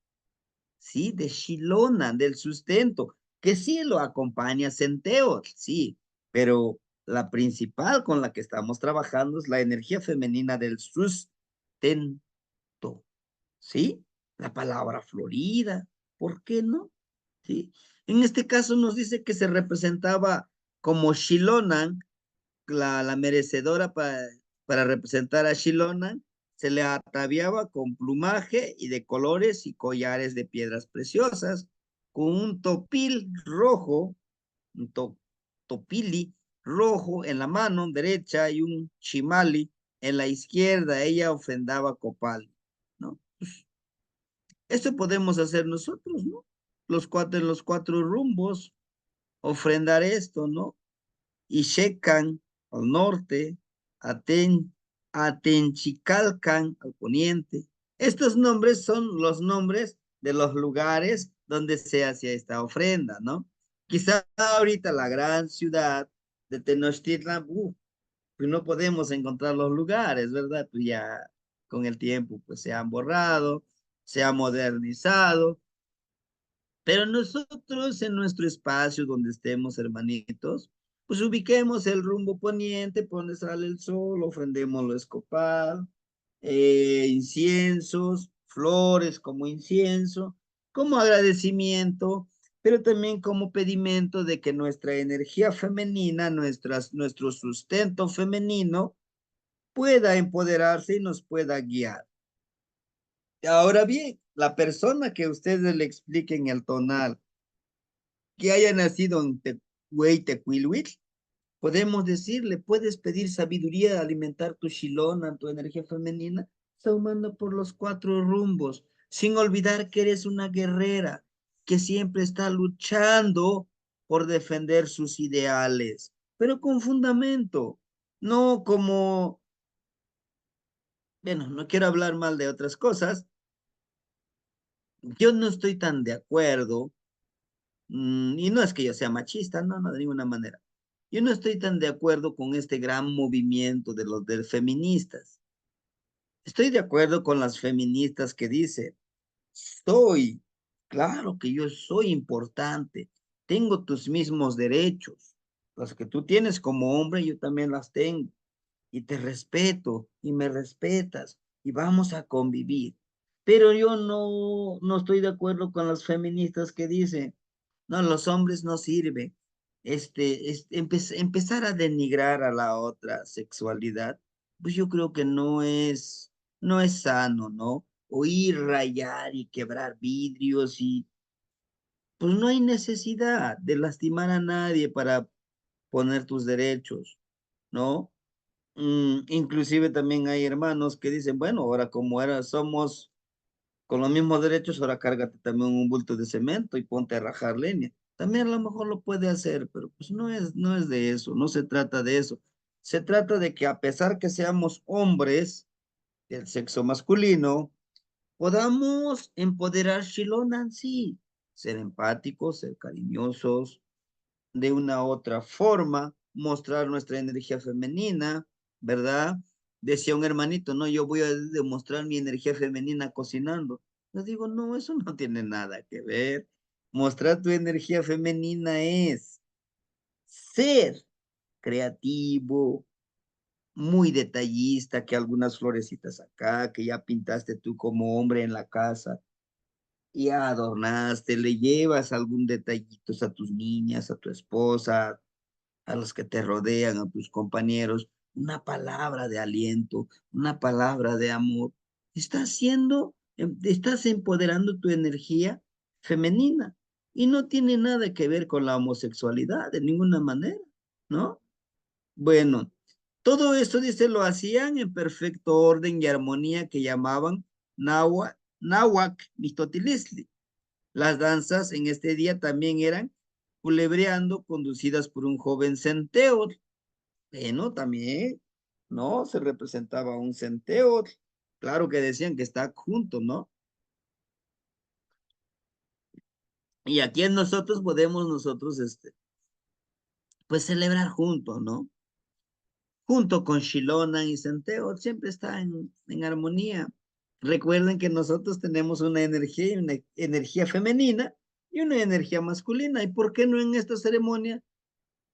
¿sí? De Shilona, del sustento, que sí lo acompaña Centeo, sí, pero la principal con la que estamos trabajando es la energía femenina del sustento, ¿sí? La palabra florida, ¿por qué no? ¿Sí? En este caso nos dice que se representaba como Shilonan, la merecedora para representar a Shilona, se le ataviaba con plumaje y de colores y collares de piedras preciosas, con un topil rojo, un topili rojo en la mano derecha y un chimali en la izquierda. Ella ofrendaba copal, ¿no? Esto podemos hacer nosotros, ¿no? En los cuatro rumbos, ofrendar esto, ¿no? Y Shekan al norte, Aten, Atenchicalcan al poniente. Estos nombres son los nombres de los lugares donde se hacía esta ofrenda, ¿no? Quizá ahorita la gran ciudad de Tenochtitlan, pues no podemos encontrar los lugares, ¿verdad? Pues ya con el tiempo pues se han borrado, se ha modernizado, pero nosotros en nuestro espacio donde estemos, hermanitos, pues ubiquemos el rumbo poniente, por donde sale el sol, ofrendemos lo escopal, inciensos, flores como incienso, como agradecimiento, pero también como pedimento de que nuestra energía femenina, nuestro sustento femenino, pueda empoderarse y nos pueda guiar. Ahora bien, la persona que ustedes le expliquen el tonal, que haya nacido en Tehuey, Tecuilhuitl, podemos decirle, puedes pedir sabiduría, alimentar tu shilona, tu energía femenina, sumando por los cuatro rumbos, sin olvidar que eres una guerrera que siempre está luchando por defender sus ideales, pero con fundamento, no como, bueno, no quiero hablar mal de otras cosas, yo no estoy tan de acuerdo. Y no es que yo sea machista, no, no, de ninguna manera. Yo no estoy tan de acuerdo con este gran movimiento de los feministas. Estoy de acuerdo con las feministas que dicen, soy, claro que yo soy importante, tengo tus mismos derechos, los que tú tienes como hombre, yo también las tengo, y te respeto, y me respetas, y vamos a convivir. Pero yo no estoy de acuerdo con las feministas que dicen, no, los hombres no sirven. Empezar a denigrar a la otra sexualidad, pues yo creo que no es sano, ¿no? Oír rayar y quebrar vidrios y pues no hay necesidad de lastimar a nadie para poner tus derechos, ¿no? Inclusive también hay hermanos que dicen, bueno, ahora como somos Con los mismos derechos, ahora cárgate también un bulto de cemento y ponte a rajar leña. También a lo mejor lo puede hacer, pero pues no es de eso, no se trata de eso. Se trata de que a pesar que seamos hombres del sexo masculino, podamos empoderar Shilonan, sí, ser empáticos, ser cariñosos, de una otra forma, mostrar nuestra energía femenina, ¿verdad? Decía un hermanito, no, yo voy a demostrar mi energía femenina cocinando. Yo digo, no, eso no tiene nada que ver. Mostrar tu energía femenina es ser creativo, muy detallista, que algunas florecitas acá, que ya pintaste tú como hombre en la casa, y adornaste, le llevas algún detallito a tus niñas, a tu esposa, a los que te rodean, a tus compañeros, una palabra de aliento, una palabra de amor. Estás empoderando tu energía femenina y no tiene nada que ver con la homosexualidad de ninguna manera, ¿no? Bueno, todo eso, dice, lo hacían en perfecto orden y armonía que llamaban Nahuac Mixtotilisli. Las danzas en este día también eran culebreando, conducidas por un joven centeo. Bueno, también, ¿no? Se representaba un centeo. Claro que decían que está junto, ¿no? Y aquí en nosotros podemos pues celebrar juntos, ¿no? Junto con Shilonan y Centeo, siempre está en armonía. Recuerden que nosotros tenemos una energía femenina y una energía masculina. ¿Y por qué no en esta ceremonia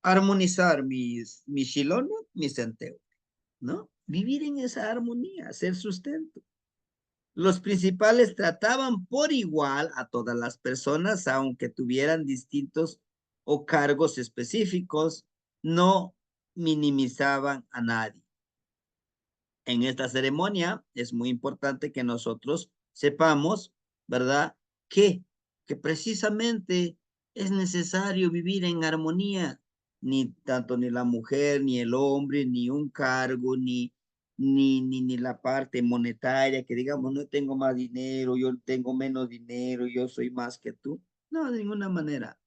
armonizar mis Shilonan, mis Centeo? ¿No? Vivir en esa armonía, ser sustento. Los principales trataban por igual a todas las personas, aunque tuvieran distintos o cargos específicos, no minimizaban a nadie. En esta ceremonia es muy importante que nosotros sepamos, ¿verdad? Que, que precisamente es necesario vivir en armonía, ni tanto ni la mujer, ni el hombre, ni un cargo, ni la parte monetaria, que digamos, no tengo más dinero, yo tengo menos dinero, yo soy más que tú. No, de ninguna manera.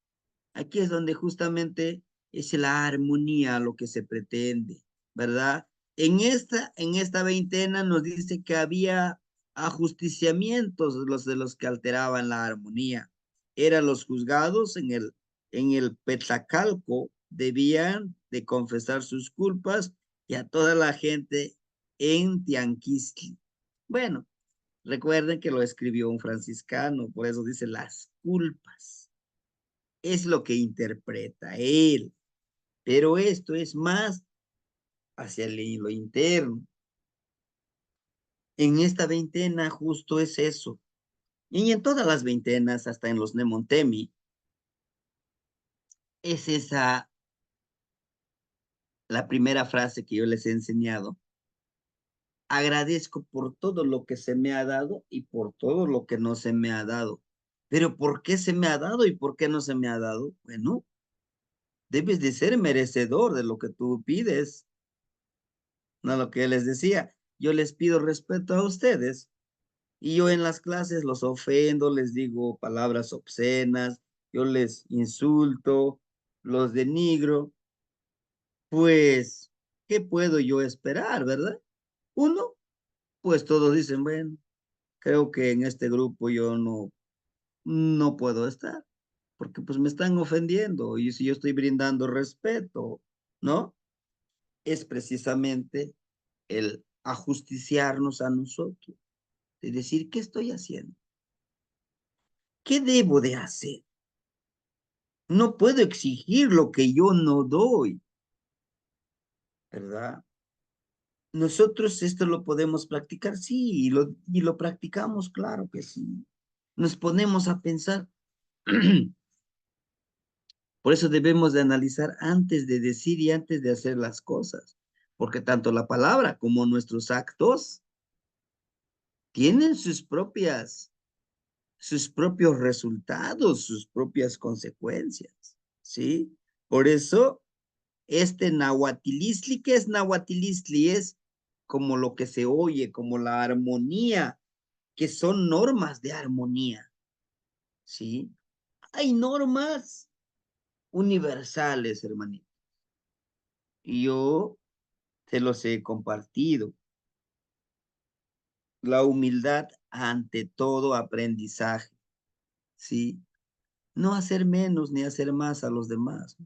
Aquí es donde justamente es la armonía lo que se pretende, ¿verdad? En esta veintena nos dice que había ajusticiamientos los que alteraban la armonía. Eran los juzgados en el Petlacalco, debían de confesar sus culpas y a toda la gente en Tianquistli. Bueno, recuerden que lo escribió un franciscano, por eso dice las culpas es lo que interpreta él, pero esto es más hacia lo interno. En esta veintena justo es eso. Y en todas las veintenas, hasta en los Nemontemi, es esa la primera frase que yo les he enseñado. Agradezco por todo lo que se me ha dado y por todo lo que no se me ha dado. Pero ¿por qué se me ha dado y por qué no se me ha dado? Bueno, debes de ser merecedor de lo que tú pides. No lo que les decía. Yo les pido respeto a ustedes y yo en las clases los ofendo, les digo palabras obscenas, yo les insulto, los denigro, pues, ¿qué puedo yo esperar, verdad? Uno, pues todos dicen, bueno, creo que en este grupo yo no puedo estar, porque pues me están ofendiendo y si yo estoy brindando respeto, ¿no? Es precisamente el ajusticiarnos a nosotros, de decir, ¿qué estoy haciendo? ¿Qué debo de hacer? No puedo exigir lo que yo no doy, ¿verdad? Nosotros esto lo podemos practicar, sí, y lo practicamos, claro que sí. Nos ponemos a pensar. Por eso debemos de analizar antes de decir y antes de hacer las cosas, porque tanto la palabra como nuestros actos tienen sus propios resultados, sus propias consecuencias, ¿sí? Por eso este nahuatilistli, ¿qué es nahuatilistli? Es como lo que se oye, como la armonía que son normas de armonía, ¿sí? Hay normas universales, hermanito. Y yo te los he compartido. La humildad ante todo aprendizaje, ¿sí? No hacer menos ni hacer más a los demás.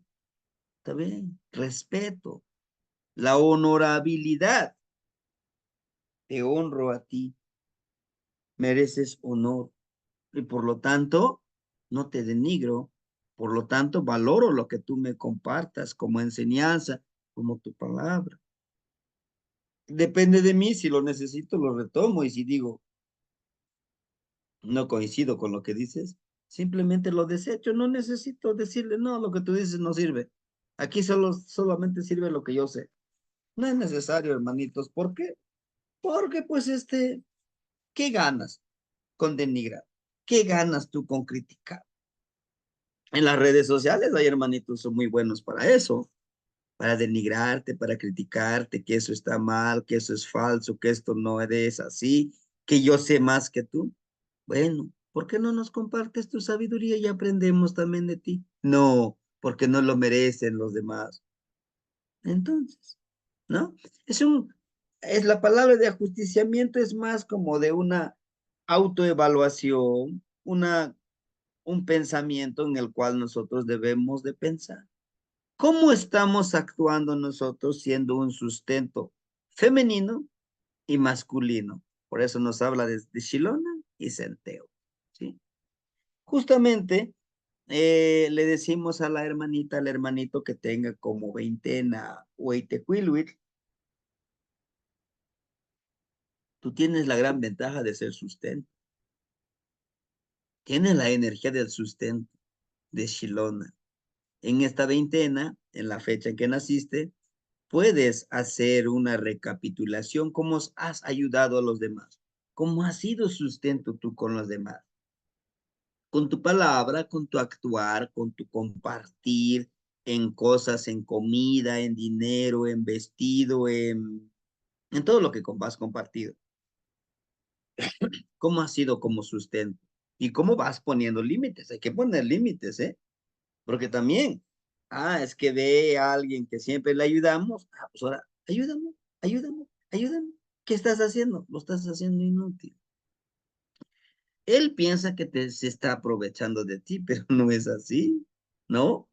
¿Está bien? Respeto. La honorabilidad. Te honro a ti. Mereces honor. Y por lo tanto, no te denigro. Por lo tanto, valoro lo que tú me compartas como enseñanza, como tu palabra. Depende de mí, si lo necesito, lo retomo. Y si digo, no coincido con lo que dices, simplemente lo desecho. No necesito decirle, no, lo que tú dices no sirve. Aquí solamente sirve lo que yo sé. No es necesario, hermanitos. ¿Por qué? Porque pues ¿qué ganas con denigrar? ¿Qué ganas tú con criticar? En las redes sociales hay hermanitos son muy buenos para eso, para denigrarte, para criticarte, que eso está mal, que eso es falso, que esto no eres así, que yo sé más que tú. Bueno, ¿por qué no nos compartes tu sabiduría y aprendemos también de ti? No, porque no lo merecen los demás. Entonces, ¿no? Es es la palabra de ajusticiamiento es más como de una autoevaluación, un pensamiento en el cual nosotros debemos de pensar. ¿Cómo estamos actuando nosotros siendo un sustento femenino y masculino? Por eso nos habla de Shilona y Centeo, ¿sí? Justamente le decimos a la hermanita, al hermanito que tenga como veintena o eitecuiluit, tú tienes la gran ventaja de ser sustento. Tienes la energía del sustento de Shilona. En esta veintena, en la fecha en que naciste, puedes hacer una recapitulación, cómo has ayudado a los demás, cómo has sido sustento tú con los demás, con tu palabra, con tu actuar, con tu compartir en cosas, en comida, en dinero, en vestido, en todo lo que has compartido. ¿Cómo has sido como sustento? ¿Y cómo vas poniendo límites? Hay que poner límites, ¿eh? Porque también, es que ve a alguien que siempre le ayudamos, pues ahora, ayúdame, ayúdame, ayúdame. ¿Qué estás haciendo? Lo estás haciendo inútil. Él piensa que se está aprovechando de ti, pero no es así, ¿no?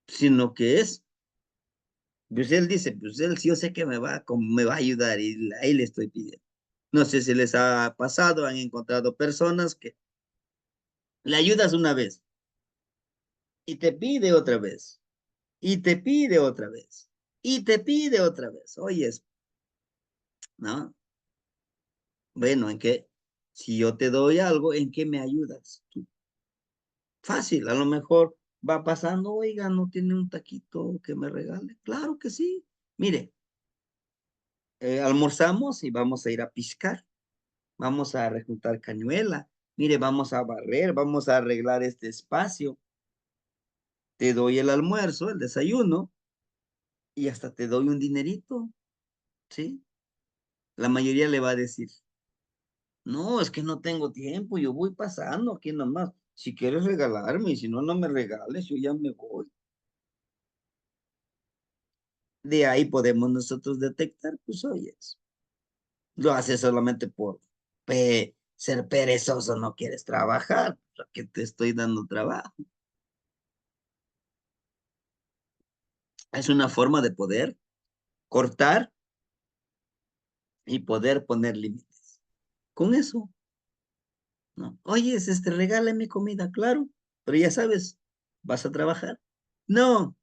Sino que pues él dice, pues él sí yo sé que me va a ayudar y ahí le estoy pidiendo. No sé si les ha pasado, han encontrado personas que le ayudas una vez y te pide otra vez, y te pide otra vez, y te pide otra vez. Oyes, ¿no? Bueno, ¿en qué? Si yo te doy algo, ¿en qué me ayudas tú? Fácil, a lo mejor va pasando, oiga, ¿no tiene un taquito que me regale? Claro que sí. Mire, almorzamos y vamos a ir a piscar, vamos a reclutar cañuela, mire, vamos a barrer, vamos a arreglar este espacio, te doy el almuerzo, el desayuno y hasta te doy un dinerito, ¿sí? La mayoría le va a decir, no, es que no tengo tiempo, yo voy pasando aquí nomás. Si quieres regalarme, y si no, no me regales, yo ya me voy. De ahí podemos nosotros detectar, pues oyes, lo haces solamente por ser perezoso, no quieres trabajar, que te estoy dando trabajo. Es una forma de poder cortar y poder poner límites. Con eso, ¿no? Oyes, regálame comida, claro, pero ya sabes, vas a trabajar. No,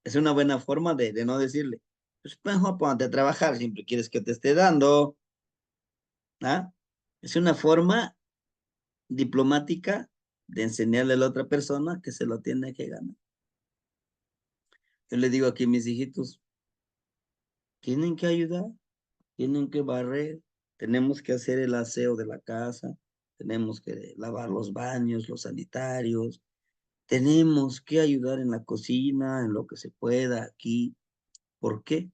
es una buena forma de no decirle, pues mejor ponte a trabajar, siempre quieres que te esté dando, ¿ah? Es una forma diplomática de enseñarle a la otra persona que se lo tiene que ganar. Yo le digo aquí a mis hijitos, tienen que ayudar, tienen que barrer, tenemos que hacer el aseo de la casa, tenemos que lavar los baños, los sanitarios, tenemos que ayudar en la cocina, en lo que se pueda aquí. ¿Por qué?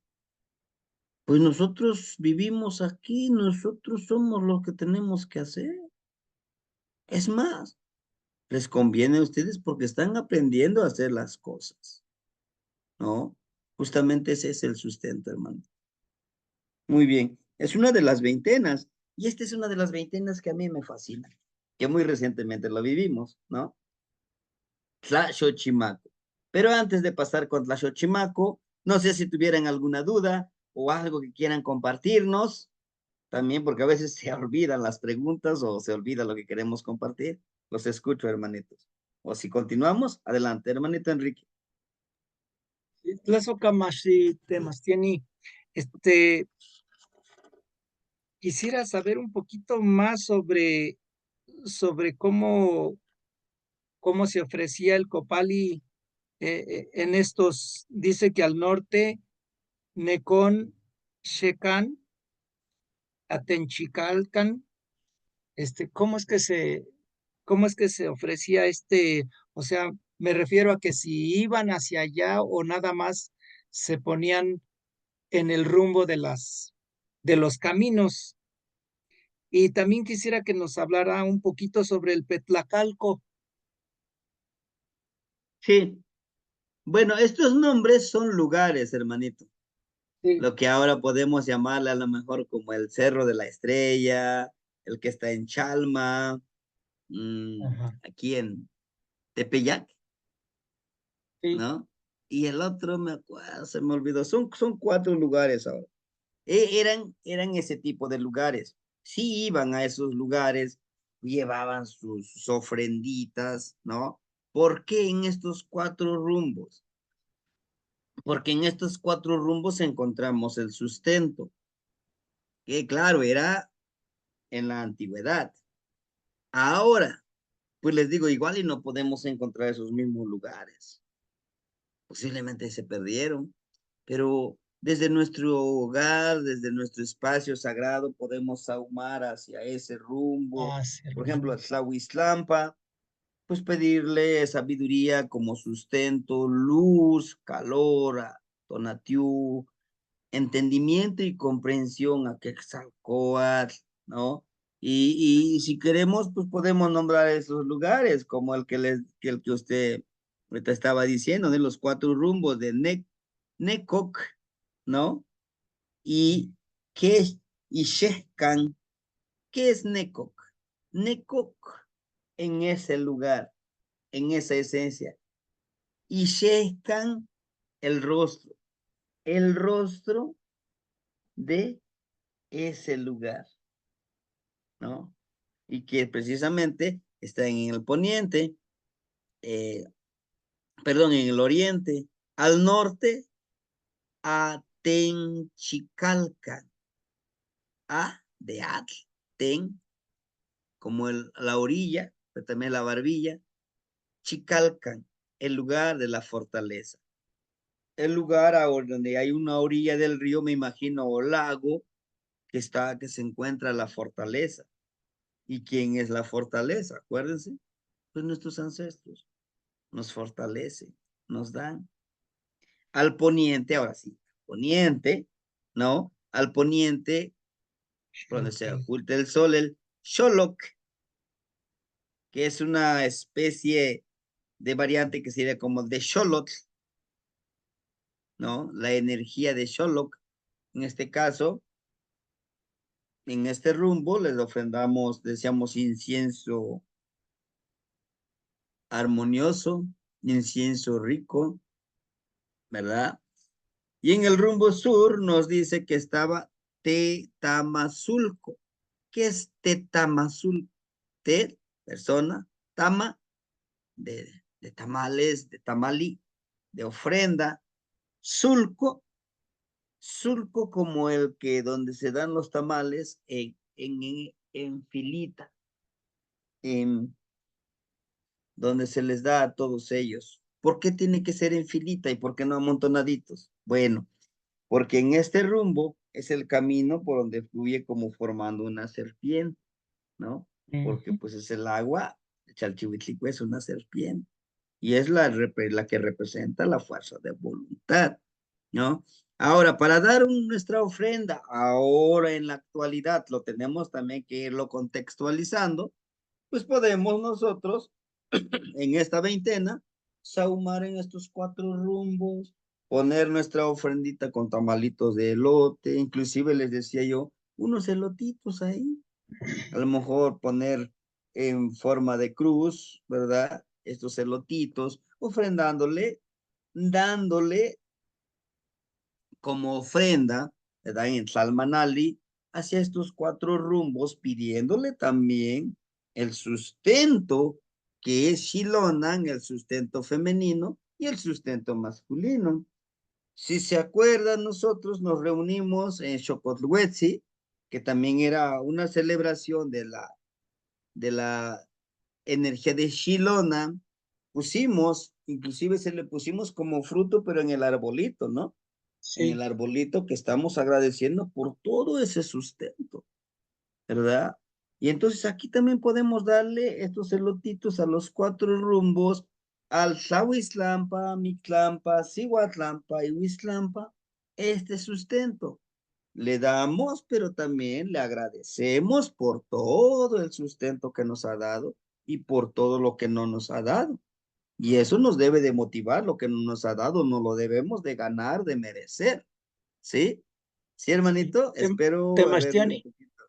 Pues nosotros vivimos aquí, nosotros somos los que tenemos que hacer. Es más, les conviene a ustedes porque están aprendiendo a hacer las cosas, ¿no? Justamente ese es el sustento, hermano. Muy bien, es una de las veintenas, y esta es una de las veintenas que a mí me fascina, que muy recientemente lo vivimos, ¿no? Tlaxochimaco. Pero antes de pasar con Tlaxochimaco, no sé si tuvieran alguna duda o algo que quieran compartirnos, también porque a veces se olvidan las preguntas o se olvida lo que queremos compartir. Los escucho, hermanitos. O si continuamos, adelante, hermanito Enrique. Tlazocamashi Temastiani, este, quisiera saber un poquito más sobre cómo se ofrecía el Copali en estos, dice que al norte, Necón, Xecán, Atenchicalcan, cómo es que se ofrecía o sea, me refiero a que si iban hacia allá o nada más se ponían en el rumbo de los caminos. Y también quisiera que nos hablara un poquito sobre el Petlacalco. Sí, bueno, estos nombres son lugares, hermanito. Sí, Lo que ahora podemos llamarle a lo mejor como el Cerro de la Estrella, el que está en Chalma, ajá, aquí en Tepeyac, sí, ¿no? Y el otro, me acuerdo, se me olvidó, son cuatro lugares ahora. Eran ese tipo de lugares. Sí iban a esos lugares, llevaban sus ofrenditas, ¿no? ¿Por qué en estos cuatro rumbos? Porque en estos cuatro rumbos encontramos el sustento, que claro, era en la antigüedad. Ahora, pues les digo, igual y no podemos encontrar esos mismos lugares. Posiblemente se perdieron, pero desde nuestro hogar, desde nuestro espacio sagrado, podemos ahumar hacia ese rumbo. hacia Por los ejemplo, a rumbos. Tlahuiztlampa, pues pedirle sabiduría como sustento, luz, calor, a Tonatiuh, entendimiento y comprensión a Quetzalcóatl, ¿no? Y si queremos, pues podemos nombrar esos lugares, como el que usted ahorita estaba diciendo, de los cuatro rumbos de Necoc, ¿no? Y qué es y Shehkan, ¿qué es Necoc? Necoc en ese lugar, en esa esencia. Y Shehkan, el rostro de ese lugar, ¿no? Y que precisamente está en el poniente, eh, perdón, en el oriente, al norte, a Tenchicalca, a de Atl, Ten, como la orilla, pero también la barbilla, Chicalcan, el lugar de la fortaleza. El lugar ahora donde hay una orilla del río, me imagino, o lago, que se encuentra la fortaleza. ¿Y quién es la fortaleza? Acuérdense, pues nuestros ancestros nos fortalecen, nos dan. Al poniente, ahora sí, poniente, ¿no? Al poniente, donde se Ok. oculta el sol, el Xoloc, que es una especie de variante que sería como de Xolotl, ¿no? La energía de Xoloc. En este caso, en este rumbo, les ofrendamos, deseamos incienso armonioso, incienso rico, ¿verdad? Y en el rumbo sur nos dice que estaba Tetamazulco. ¿Qué es Tetamazulco? Te, persona, tama, de tamales, de tamalí, de ofrenda. Sulco, sulco como el que donde se dan los tamales en filita, en, donde se les da a todos ellos. ¿Por qué tiene que ser en filita y por qué no amontonaditos? Bueno, porque en este rumbo es el camino por donde fluye como formando una serpiente, ¿no? Porque Ujú. pues es el agua, Chalchihuitlico es una serpiente y es la que representa la fuerza de voluntad, ¿no? Ahora, para dar nuestra ofrenda, ahora en la actualidad, lo tenemos también que irlo contextualizando, pues podemos nosotros en esta veintena sahumar en estos 4 rumbos, poner nuestra ofrendita con tamalitos de elote, inclusive les decía yo, unos elotitos ahí, a lo mejor poner en forma de cruz, ¿verdad? Estos elotitos, ofrendándole, dándole como ofrenda, ¿verdad? En Salmanali, hacia estos 4 rumbos, pidiéndole también el sustento que es Shilonan, el sustento femenino y el sustento masculino. Si se acuerdan, nosotros nos reunimos en Xocotluetzi, que también era una celebración de la energía de Shilona. Pusimos, inclusive se le pusimos como fruto, pero en el arbolito, ¿no? En el Sí. arbolito que estamos agradeciendo por todo ese sustento, ¿verdad? Y entonces aquí también podemos darle estos elotitos a los 4 rumbos, al Zahuizlampa, Mictlampa, Cihuatlampa y Huizlampa, este sustento. Le damos, pero también le agradecemos por todo el sustento que nos ha dado y por todo lo que no nos ha dado. Y eso nos debe de motivar, lo que no nos ha dado, no lo debemos de ganar, de merecer. ¿Sí? Sí, Sí. hermanito, espero haberle un Temastiani, poquito.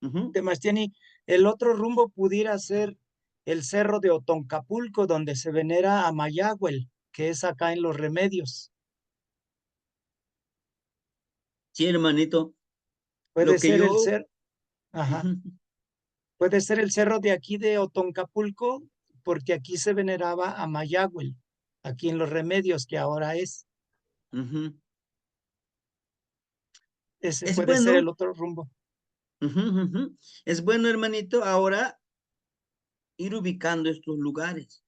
Ujú, Temastiani, el otro rumbo pudiera ser el cerro de Otoncapulco, donde se venera a Mayagüel, que es acá en Los Remedios. sí, hermanito, lo Puede que ser el yo, ser, ajá, ujú, puede ser el cerro de aquí de Otoncapulco, porque aquí se veneraba a Mayagüel, aquí en Los Remedios, que ahora es. ujú. Ese Es puede ser el bueno, otro rumbo. ujú, ujú. Es bueno, hermanito, ahora ir ubicando estos lugares.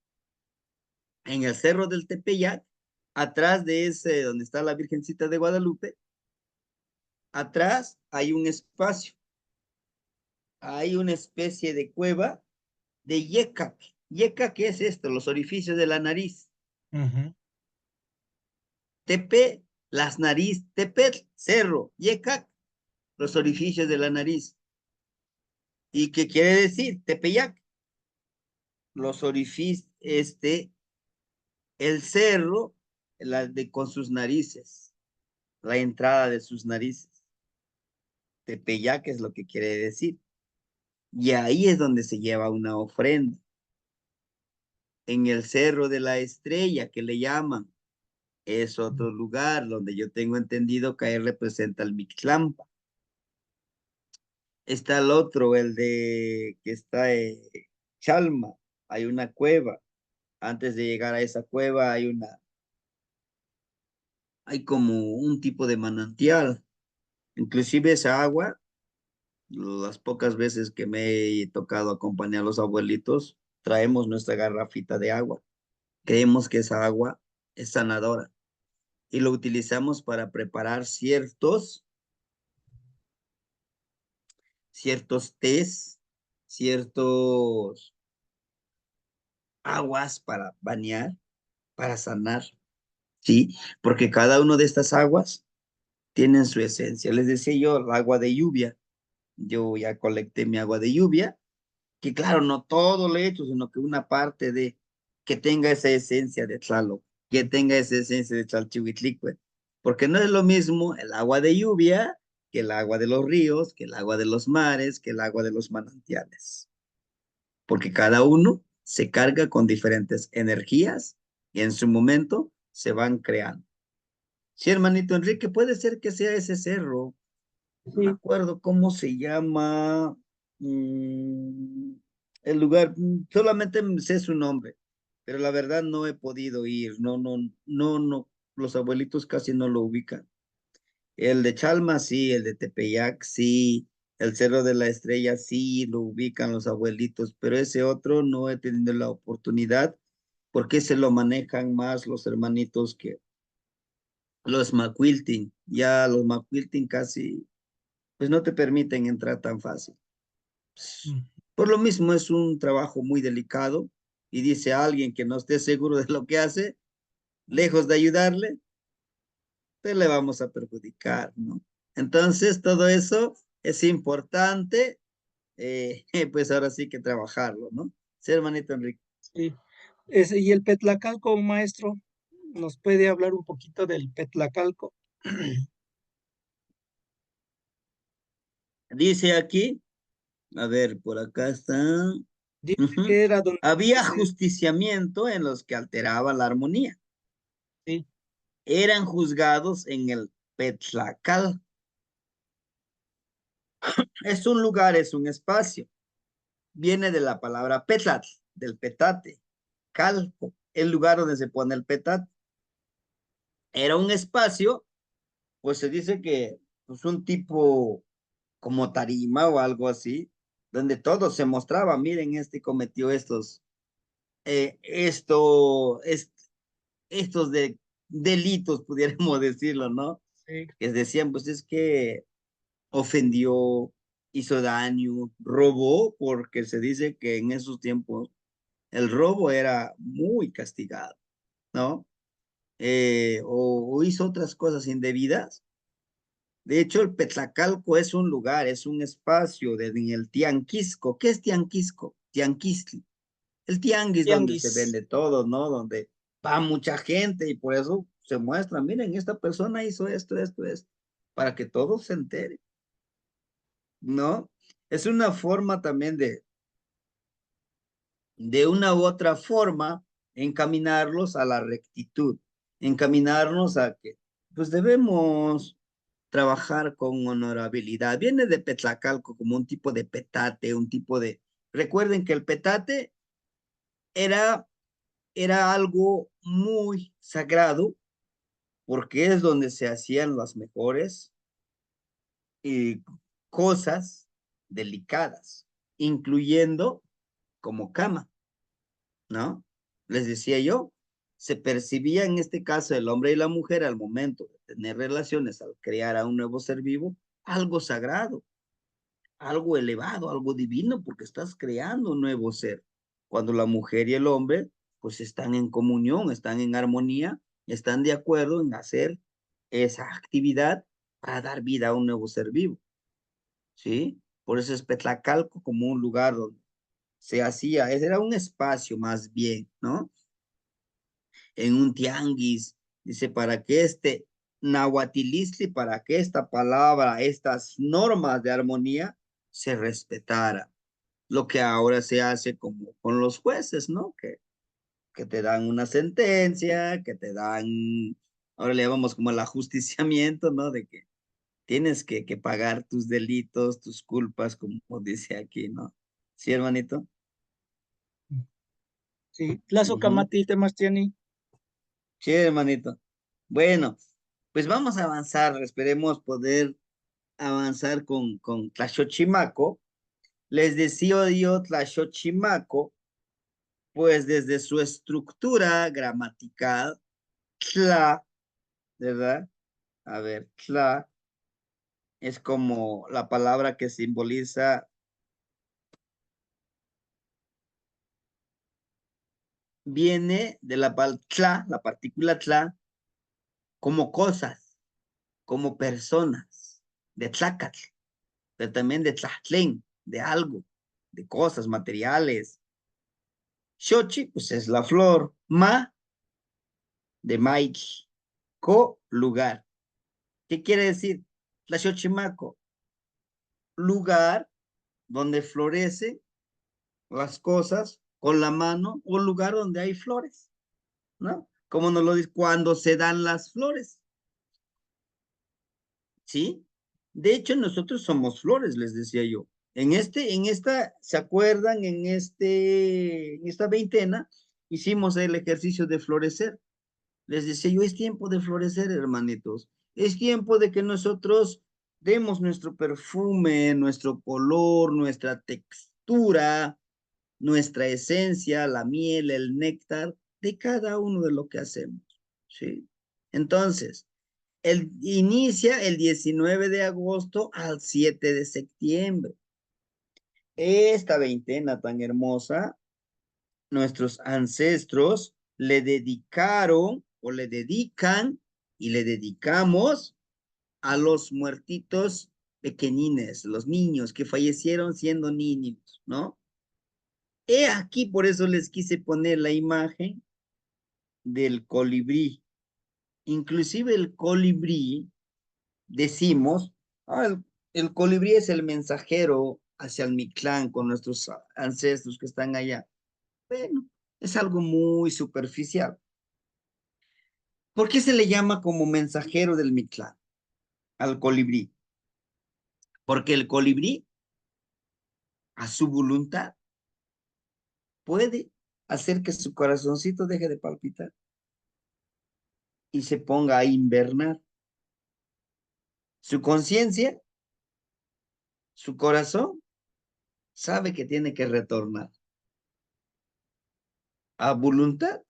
En el Cerro del Tepeyac, atrás de ese donde está la Virgencita de Guadalupe, atrás hay un espacio, hay una especie de cueva de Yecac. Yecac, ¿qué es esto? Los orificios de la nariz. Ujú. Tepe, las nariz, Tepet, cerro, Yecac, los orificios de la nariz. ¿Y qué quiere decir? Tepeyac, los orificios, el cerro, con sus narices, la entrada de sus narices. Tepeyac es lo que quiere decir. Y ahí es donde se lleva una ofrenda. En el Cerro de la Estrella, que le llaman, es otro lugar donde yo tengo entendido que ahí representa el Mictlampa. Está el otro, el de que está en Chalma, hay una cueva. Antes de llegar a esa cueva hay como un tipo de manantial. Inclusive esa agua, las pocas veces que me he tocado acompañar a los abuelitos, traemos nuestra garrafita de agua. Creemos que esa agua es sanadora y lo utilizamos para preparar ciertos tés, ciertos aguas para bañar, para sanar, ¿sí? Porque cada una de estas aguas tienen su esencia. Les decía yo, el agua de lluvia. Yo ya colecté mi agua de lluvia, que claro, no todo lo he hecho, sino que una parte de que tenga esa esencia de Tlaloc, que tenga esa esencia de Chalchihuitlicue, porque no es lo mismo el agua de lluvia que el agua de los ríos, que el agua de los mares, que el agua de los manantiales, porque cada uno se carga con diferentes energías y en su momento se van creando. Sí, hermanito Enrique, puede ser que sea ese cerro, no me Sí, acuerdo cómo se llama el lugar, solamente sé su nombre, pero la verdad no he podido ir, no, no, no, no, los abuelitos casi no lo ubican. El de Chalma sí, el de Tepeyac sí, el Cerro de la Estrella sí, lo ubican los abuelitos, pero ese otro no he tenido la oportunidad porque se lo manejan más los hermanitos que los Macuiltin. Ya los Macuiltin casi pues no te permiten entrar tan fácil. mm, Por lo mismo es un trabajo muy delicado y dice alguien que no esté seguro de lo que hace, lejos de ayudarle, pues le vamos a perjudicar, ¿no? Entonces, todo eso es importante, pues ahora sí que trabajarlo, ¿no? Sí, hermanito Enrique. Sí. Y el Petlacalco, maestro, ¿nos puede hablar un poquito del Petlacalco? Dice aquí, a ver, por acá está. Dice Ujú. que era donde Había se, ajusticiamiento en los que alteraban la armonía. sí, Eran juzgados en el Petlacal. Es un lugar, es un espacio. Viene de la palabra petlatl, del petate. Calco, el lugar donde se pone el petate. Era un espacio, pues se dice que pues un tipo como tarima o algo así, donde todo se mostraba. Miren, este cometió eh, esto, est- estos delitos, pudiéramos decirlo, ¿no? sí, Que decían, pues es que ofendió, hizo daño, robó, porque se dice que en esos tiempos el robo era muy castigado, ¿no? O hizo otras cosas indebidas. De hecho, el Petlacalco es un lugar, es un espacio en el Tianquisco. ¿Qué es Tianquisco? Tianquistli. El tianguis donde se tianguis. vende todo, ¿no? Donde va mucha gente y por eso se muestra, miren, esta persona hizo esto, para que todos se enteren, ¿no? Es una forma también de una u otra forma, encaminarlos a la rectitud, encaminarnos a que, pues debemos trabajar con honorabilidad. Viene de Petlacalco como un tipo de petate, un tipo de... Recuerden que el petate era, era algo muy sagrado porque es donde se hacían las mejores eh, cosas delicadas, incluyendo como cama, ¿no? Les decía yo, se percibía en este caso el hombre y la mujer al momento de tener relaciones, al crear a un nuevo ser vivo, algo sagrado, algo elevado, algo divino, porque estás creando un nuevo ser. Cuando la mujer y el hombre, pues están en comunión, están en armonía, están de acuerdo en hacer esa actividad para dar vida a un nuevo ser vivo, ¿sí? Por eso es Petlacalco como un lugar donde se hacía, era un espacio más bien, ¿no? En un tianguis, dice, para que este nahuatilistli, para que esta palabra, estas normas de armonía se respetara. Lo que ahora se hace como con los jueces, ¿no? Que te dan una sentencia, que te dan, ahora le llamamos como el ajusticiamiento, ¿no? De que tienes que pagar tus delitos, tus culpas, como dice aquí, ¿no? Sí, hermanito. Sí, Tlazo Ujú. Camati Temastiani. Sí, hermanito. Bueno, pues vamos a avanzar, esperemos poder avanzar con Tlaxochimaco. Les decía yo Tlaxochimaco, pues desde su estructura gramatical, tla, ¿verdad? A ver, tla es como la palabra que simboliza, viene de la tla, la partícula tla, como cosas, como personas, de tlacatl, pero también de tlachtlen, de algo, de cosas materiales. Xochi, pues es la flor, ma, de maíz, co, lugar. ¿Qué quiere decir? La Xochimaco, lugar donde florecen las cosas con la mano o lugar donde hay flores, ¿no? Como nos lo dice, cuando se dan las flores, ¿sí? De hecho, nosotros somos flores, les decía yo. ¿Se acuerdan? En esta veintena, hicimos el ejercicio de florecer. Les decía yo, es tiempo de florecer, hermanitos. Es tiempo de que nosotros demos nuestro perfume, nuestro color, nuestra textura, nuestra esencia, la miel, el néctar de cada uno de lo que hacemos, ¿sí? Entonces, inicia el 19 de agosto al 7 de septiembre. Esta veintena tan hermosa, nuestros ancestros le dedicaron o le dedican y le dedicamos a los muertitos pequeñines, los niños que fallecieron siendo niños, ¿no? He aquí, por eso les quise poner la imagen del colibrí. Inclusive el colibrí, decimos, ah, el colibrí es el mensajero hacia el Mictlán con nuestros ancestros que están allá. Bueno, es algo muy superficial. ¿Por qué se le llama como mensajero del Mictlán al colibrí? Porque el colibrí, a su voluntad, puede hacer que su corazoncito deje de palpitar y se ponga a invernar. Su conciencia, su corazón, sabe que tiene que retornar. A voluntad,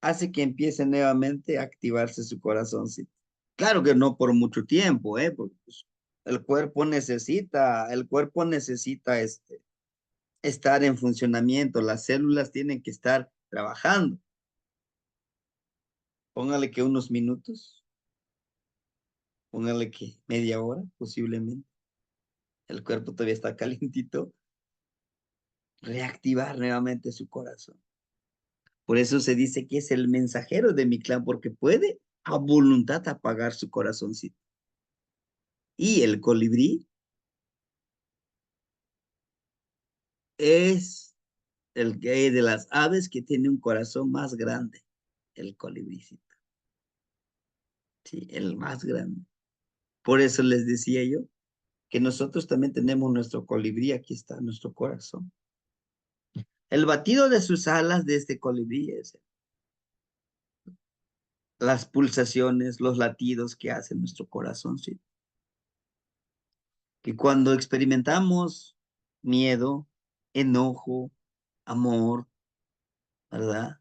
hace que empiece nuevamente a activarse su corazoncito. Claro que no por mucho tiempo, ¿eh? Porque pues, el cuerpo necesita estar en funcionamiento, las células tienen que estar trabajando. Póngale que unos minutos, póngale que media hora posiblemente. El cuerpo todavía está calientito, reactivar nuevamente su corazón. Por eso se dice que es el mensajero de mi clan, porque puede a voluntad apagar su corazoncito. Y el colibrí es el que de las aves que tiene un corazón más grande, el colibrícito. Sí, el más grande. Por eso les decía yo que nosotros también tenemos nuestro colibrí, aquí está nuestro corazón. El batido de sus alas de este colibrí es las pulsaciones, los latidos que hace nuestro corazón, sí. Que cuando experimentamos miedo, enojo, amor, ¿verdad?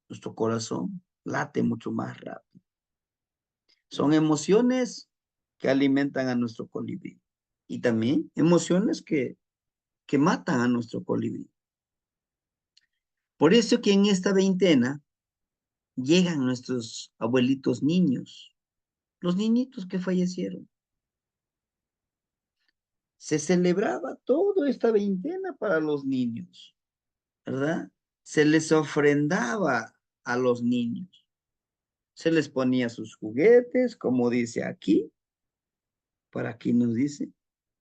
Nuestro corazón late mucho más rápido. Son emociones que alimentan a nuestro colibrí y también emociones que matan a nuestro colibrí. Por eso que en esta veintena llegan nuestros abuelitos niños, los niñitos que fallecieron. Se celebraba toda esta veintena para los niños, ¿verdad? Se les ofrendaba a los niños. Se les ponía sus juguetes, como dice aquí, para aquí nos dice.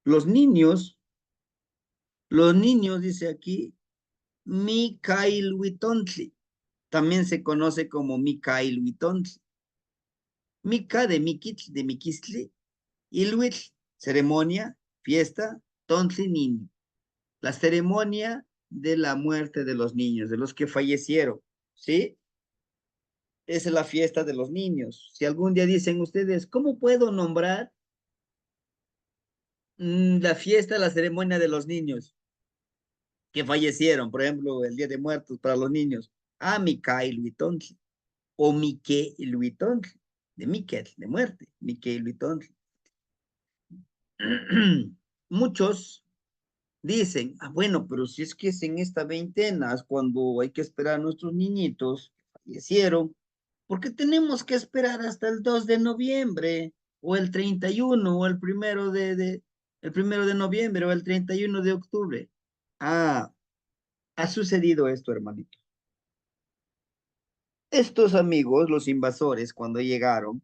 Los niños, dice aquí, Micailhuitontli. También se conoce como Micailhuitontli. Mica de Miquitl, de Miquistli, Ilhuitl, ceremonia, fiesta, Tontli, niño. La ceremonia de la muerte de los niños, de los que fallecieron, ¿sí? Esa es la fiesta de los niños. Si algún día dicen ustedes, ¿cómo puedo nombrar la fiesta, la ceremonia de los niños que fallecieron? Por ejemplo, el Día de Muertos para los niños. Ah, Micael Huitontli. O Mique Huitontli. De Miquel, de muerte. Mique Huitontli. Muchos dicen, ah, bueno, pero si es que es en esta veintena, es cuando hay que esperar a nuestros niñitos que fallecieron, ¿por qué tenemos que esperar hasta el 2 de noviembre? O el 31, o el primero de noviembre, o el 31 de octubre. Ah, ha sucedido esto, hermanito. Estos amigos, los invasores, cuando llegaron,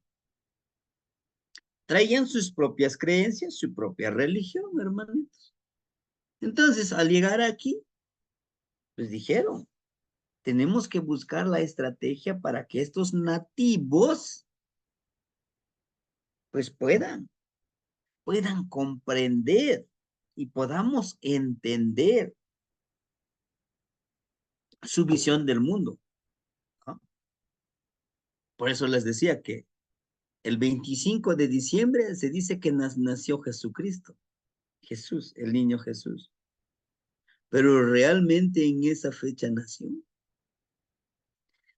traían sus propias creencias, su propia religión, hermanitos. Entonces, al llegar aquí, pues dijeron, tenemos que buscar la estrategia para que estos nativos, pues puedan comprender y podamos entender su visión del mundo, ¿no? Por eso les decía que el 25 de diciembre se dice que nació Jesucristo, Jesús, el niño Jesús. Pero realmente en esa fecha nació.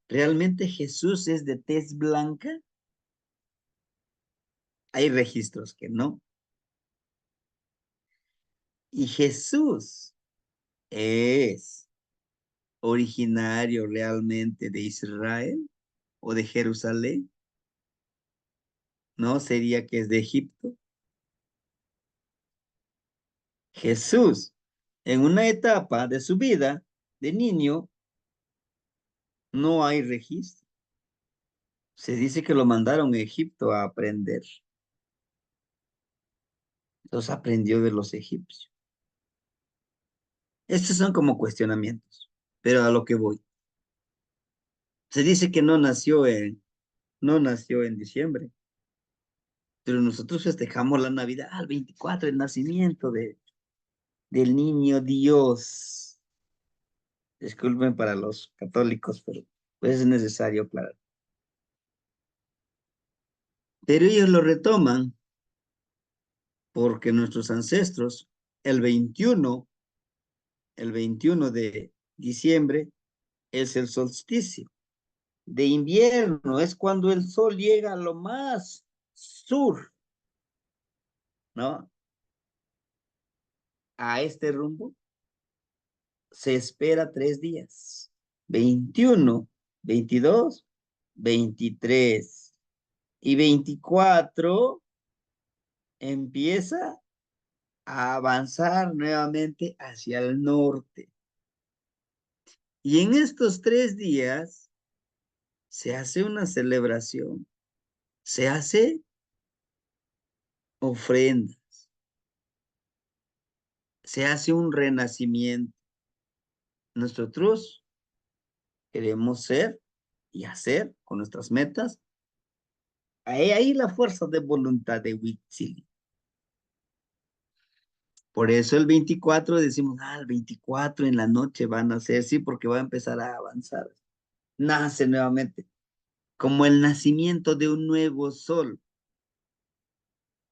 ¿Realmente Jesús es de tez blanca? Hay registros que no. Y Jesús es originario realmente de Israel o de Jerusalén. ¿No sería que es de Egipto? Jesús, en una etapa de su vida de niño, no hay registro. Se dice que lo mandaron a Egipto a aprender. Entonces aprendió de los egipcios. Estos son como cuestionamientos, pero a lo que voy. Se dice que no nació en diciembre, pero nosotros festejamos la Navidad al 24, el nacimiento del niño Dios. Disculpen para los católicos, pero pues es necesario aclarar. Pero ellos lo retoman porque nuestros ancestros, el 21, el 21 de diciembre, es el solsticio de invierno, es cuando el sol llega a lo más sur, ¿no? A este rumbo se espera 3 días, 21, 22, 23 y 24 empieza a avanzar nuevamente hacia el norte. Y en estos 3 días se hace una celebración, se hace ofrenda, se hace un renacimiento. Nosotros queremos ser y hacer con nuestras metas. Ahí la fuerza de voluntad de Huitzili. Por eso el 24 decimos, el 24 en la noche van a ser, sí, porque va a empezar a avanzar. Nace nuevamente, como el nacimiento de un nuevo sol.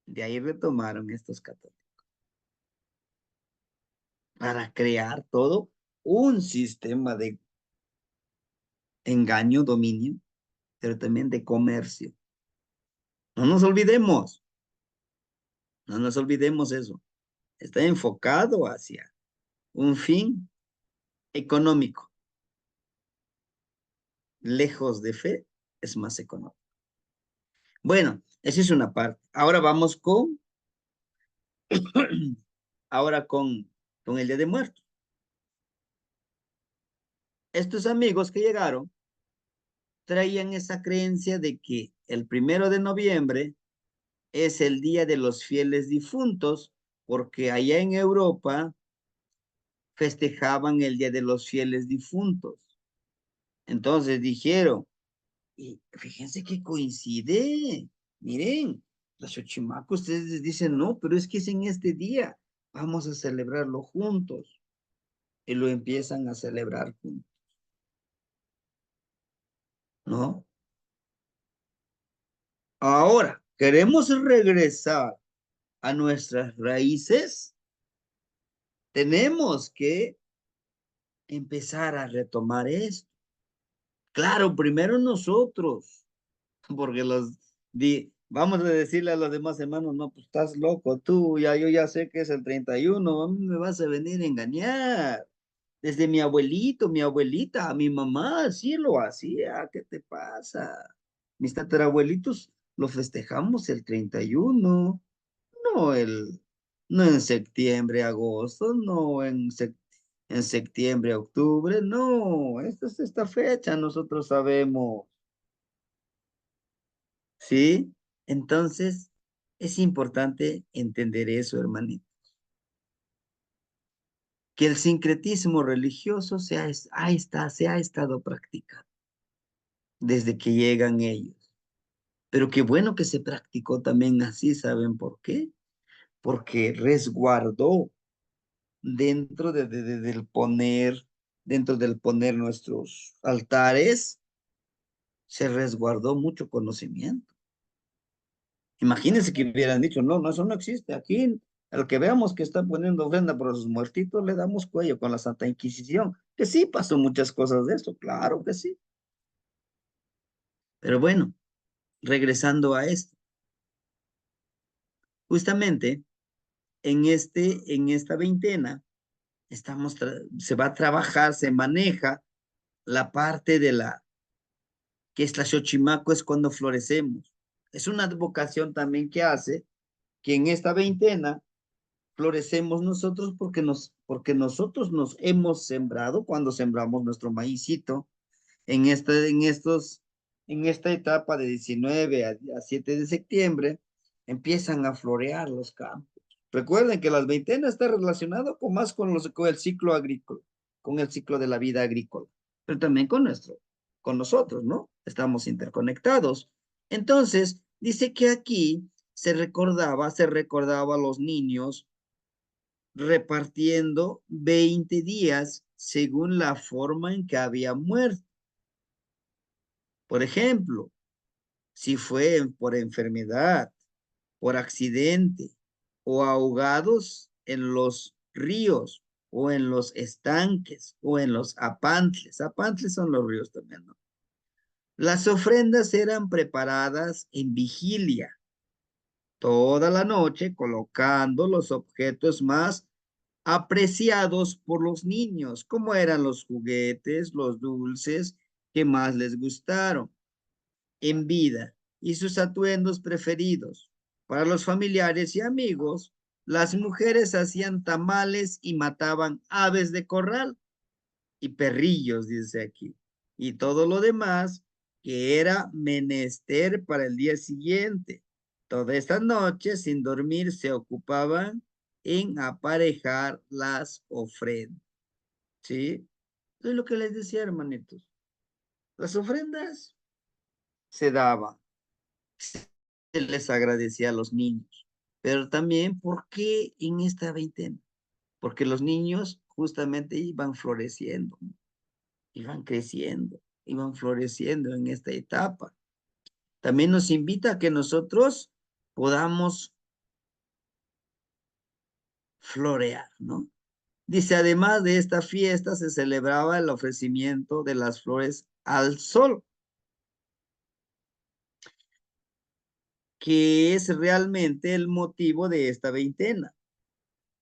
De ahí retomaron estos católicos para crear todo un sistema de engaño, dominio, pero también de comercio. No nos olvidemos, no nos olvidemos eso. Está enfocado hacia un fin económico. Lejos de fe, es más económico. Bueno, esa es una parte. Ahora vamos ahora con el Día de Muertos. Estos amigos que llegaron traían esa creencia de que el 1 de noviembre es el Día de los Fieles Difuntos, porque allá en Europa festejaban el Día de los Fieles Difuntos. Entonces dijeron, y fíjense que coincide, miren, los Xochimacos, ustedes dicen, no, pero es que es en este día, vamos a celebrarlo juntos, y lo empiezan a celebrar juntos, ¿no? Ahora, queremos regresar a nuestras raíces, tenemos que empezar a retomar esto. Claro, primero nosotros, porque vamos a decirle a los demás hermanos, no, pues estás loco tú, yo ya sé que es el 31, a mí me vas a venir a engañar. Desde mi abuelito, mi abuelita, a mi mamá, sí lo hacía, ¿qué te pasa? Mis tatarabuelitos lo festejamos el 31, no no en septiembre, agosto, no en septiembre, octubre, no, esta es esta fecha, nosotros sabemos. ¿Sí? Entonces, es importante entender eso, hermanito, que el sincretismo religioso se ha estado practicando desde que llegan ellos. Pero qué bueno que se practicó también así, ¿saben por qué? Porque resguardó dentro dentro del poner nuestros altares, se resguardó mucho conocimiento. Imagínense que hubieran dicho, no, no, eso no existe. Aquí, al que veamos que está poniendo ofrenda por sus muertitos, le damos cuello con la Santa Inquisición. Que sí, pasó muchas cosas de eso, claro que sí. Pero bueno, regresando a esto, justamente en esta veintena, se va a trabajar, se maneja la parte que es la Xochimaco, es cuando florecemos. Es una advocación también que hace que en esta veintena florecemos nosotros porque nosotros nos hemos sembrado cuando sembramos nuestro maicito en esta etapa de 19 a 7 de septiembre, empiezan a florear los campos. Recuerden que las veintenas está relacionado con más con el ciclo agrícola, con el ciclo de la vida agrícola, pero también con nosotros, ¿no? Estamos interconectados. Entonces, dice que aquí se recordaba a los niños repartiendo 20 días según la forma en que había muerto. Por ejemplo, si fue por enfermedad, por accidente o ahogados en los ríos o en los estanques o en los apantles. Apantles son los ríos también, ¿no? Las ofrendas eran preparadas en vigilia toda la noche, colocando los objetos más apreciados por los niños, como eran los juguetes, los dulces que más les gustaron en vida y sus atuendos preferidos. Para los familiares y amigos, las mujeres hacían tamales y mataban aves de corral y perrillos, dice aquí, y todo lo demás que era menester para el día siguiente. Toda esta noche, sin dormir, se ocupaban en aparejar las ofrendas, ¿sí? Es lo que les decía, hermanitos. Las ofrendas se daban, se les agradecía a los niños, pero también, ¿por qué en esta veintena? Porque los niños justamente iban floreciendo, ¿no? Iban creciendo, iban floreciendo en esta etapa. También nos invita a que nosotros podamos florear, ¿no? Dice, además de esta fiesta se celebraba el ofrecimiento de las flores al sol, que es realmente el motivo de esta veintena.